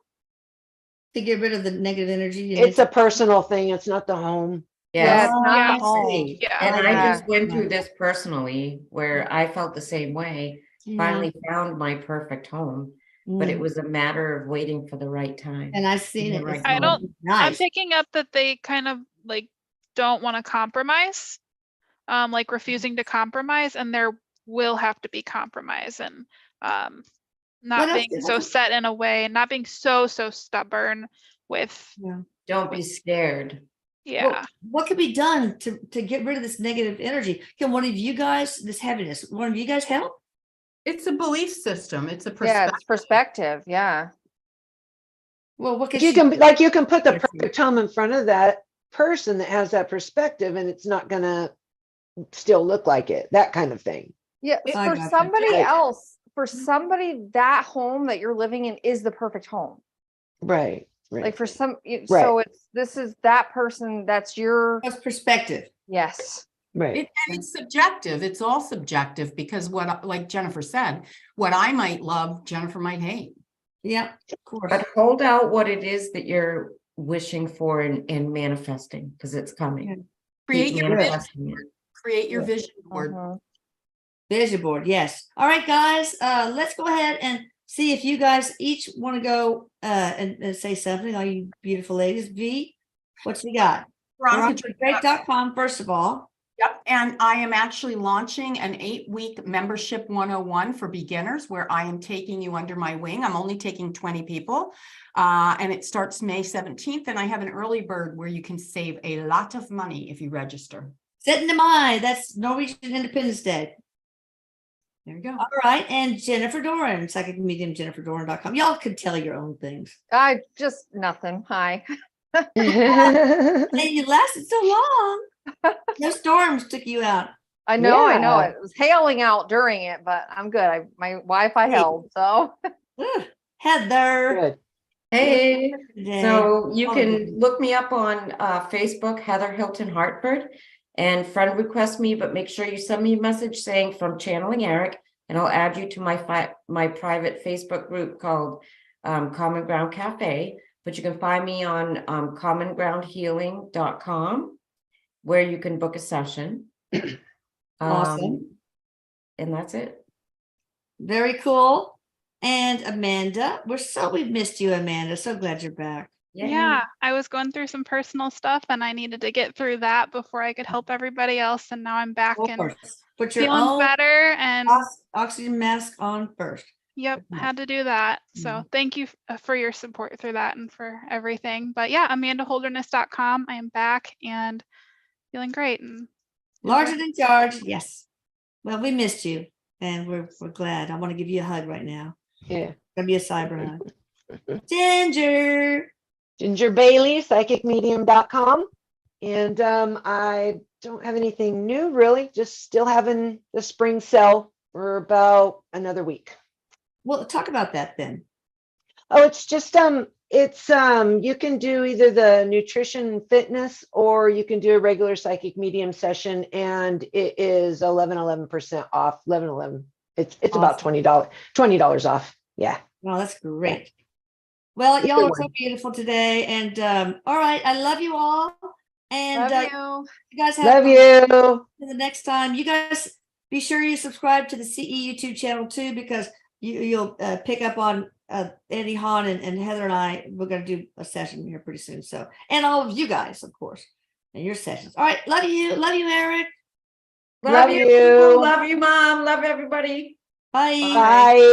Speaker 1: to get rid of the negative energy?
Speaker 6: It's a personal thing. It's not the home.
Speaker 3: Yes.
Speaker 4: It's not
Speaker 2: Yeah.
Speaker 4: the home.
Speaker 1: see.
Speaker 2: Yeah.
Speaker 3: And I
Speaker 4: Yeah.
Speaker 3: just went through this personally where I felt the same way. Finally found my perfect home, but it was a matter of waiting for the right time.
Speaker 1: And I've seen it.
Speaker 3: Right.
Speaker 1: It's
Speaker 2: I don't- I'm
Speaker 1: nice.
Speaker 2: picking up that they kind of like don't want to compromise, like refusing to compromise, and there will have to be compromise, and not
Speaker 1: else
Speaker 2: being
Speaker 1: did-
Speaker 2: so set in a way, and not being so stubborn with,
Speaker 3: Don't be scared.
Speaker 2: yeah.
Speaker 1: Well, what could be done to get rid of this negative energy? Can one of you guys, this heaviness, one of you guys help?
Speaker 5: It's a belief system. It's a
Speaker 4: Yeah,
Speaker 5: perspective.
Speaker 4: it's perspective. Yeah.
Speaker 1: Well, what could
Speaker 6: You
Speaker 1: she
Speaker 6: can,
Speaker 1: do?
Speaker 6: like, you can put the
Speaker 1: Yes,
Speaker 6: perfect home in front of that person that has that perspective, and it's not gonna still look like it, that kind of thing.
Speaker 4: Yeah.
Speaker 1: I
Speaker 4: For
Speaker 1: gotcha.
Speaker 4: somebody
Speaker 6: Right.
Speaker 4: else, for somebody, that home that you're living in is the perfect home.
Speaker 6: Right,
Speaker 4: Like
Speaker 6: right.
Speaker 4: for some,
Speaker 6: Right.
Speaker 4: so this is that person, that's your,
Speaker 1: That's perspective.
Speaker 4: yes.
Speaker 6: Right.
Speaker 5: And it's subjective. It's all subjective because like Jennifer said, what I might love, Jennifer might hate.
Speaker 1: Yeah, of course.
Speaker 3: But hold out what it is that you're wishing for and manifesting, because it's coming.
Speaker 5: Create
Speaker 3: Keep
Speaker 5: your vision.
Speaker 3: manifesting it.
Speaker 5: Create your vision board.
Speaker 4: Mhm.
Speaker 1: Vision board, yes. All right, guys, let's go ahead and see if you guys each want to go and say something. All you beautiful ladies. V, what you got? VeronicaDrake.com, first of all.
Speaker 5: Yep. And I am actually launching an 8-week membership 101 for beginners where I am taking you under my wing. I'm only taking 20 people. And it starts May 17th. And I have an early bird where you can save a lot of money if you register.
Speaker 1: 7th of May, that's Norwegian Independence Day.
Speaker 5: There you go.
Speaker 1: All right, and Jennifer Doran, psychic medium, JenniferDoran.com. Y'all could tell your own things.
Speaker 4: I just nothing. Hi.
Speaker 1: Hey, you lasted so long. No storms took you out.
Speaker 4: I know
Speaker 6: Yeah.
Speaker 4: it was hailing out during it, but I'm good. My Wi-Fi
Speaker 1: Hey.
Speaker 4: held, so.
Speaker 1: Ugh, Heather.
Speaker 6: Good.
Speaker 3: Hey,
Speaker 1: Today.
Speaker 3: so you
Speaker 1: Oh,
Speaker 3: can look me up on Facebook, Heather Hilton Hartford, and friend request me, but make sure you send me a message saying from Channeling Erik, and I'll add you to my private Facebook group called Common Ground Cafe. But you can find me on commongroundhealing.com, where you can book a session.
Speaker 1: Awesome.
Speaker 3: And that's it.
Speaker 1: Very cool. And Amanda, we've missed you, Amanda. So glad you're back.
Speaker 3: Yay.
Speaker 2: Yeah, I was going through some personal stuff and I needed to get through that before I could help everybody else. And now I'm back
Speaker 1: Of
Speaker 2: and
Speaker 1: course. Put your
Speaker 2: feeling
Speaker 1: own
Speaker 2: better, and
Speaker 1: oxygen mask on first.
Speaker 2: yep,
Speaker 1: Yeah.
Speaker 2: had to do that. So thank you for your support through that and for everything. But yeah, amandaholderness.com. I am back and feeling great. And
Speaker 1: Larger than charge. Yes. Well, we missed you and we're glad. I want to give you a hug right now.
Speaker 6: Yeah.
Speaker 1: Gonna be a cyber hug. Ginger.
Speaker 6: Ginger Bailey, psychicmedium.com. And I don't have anything new really, just still having the spring sale for about another week.
Speaker 1: Well, talk about that then.
Speaker 6: Oh, it's just you can do either the nutrition and fitness, or you can do a regular psychic medium session, and it is 11% off. 11. It's about $20 off. Yeah.
Speaker 1: Well, that's great. Well,
Speaker 6: It's a
Speaker 1: y'all
Speaker 6: good
Speaker 1: are so
Speaker 6: one.
Speaker 1: beautiful today. And all right, I love you all. And
Speaker 4: Love
Speaker 1: you guys have
Speaker 6: Love
Speaker 1: fun
Speaker 6: you.
Speaker 1: until the next time. You guys be sure you subscribe to the CE YouTube channel too, because you'll pick up on Eddie Hahn and Heather and I. We're going to do a session here pretty soon. So, and all of you guys, of course, and your sessions. All right, love you, Erik.
Speaker 6: Love you.
Speaker 3: Love you, Mom. Love everybody.
Speaker 1: Bye.
Speaker 6: Bye.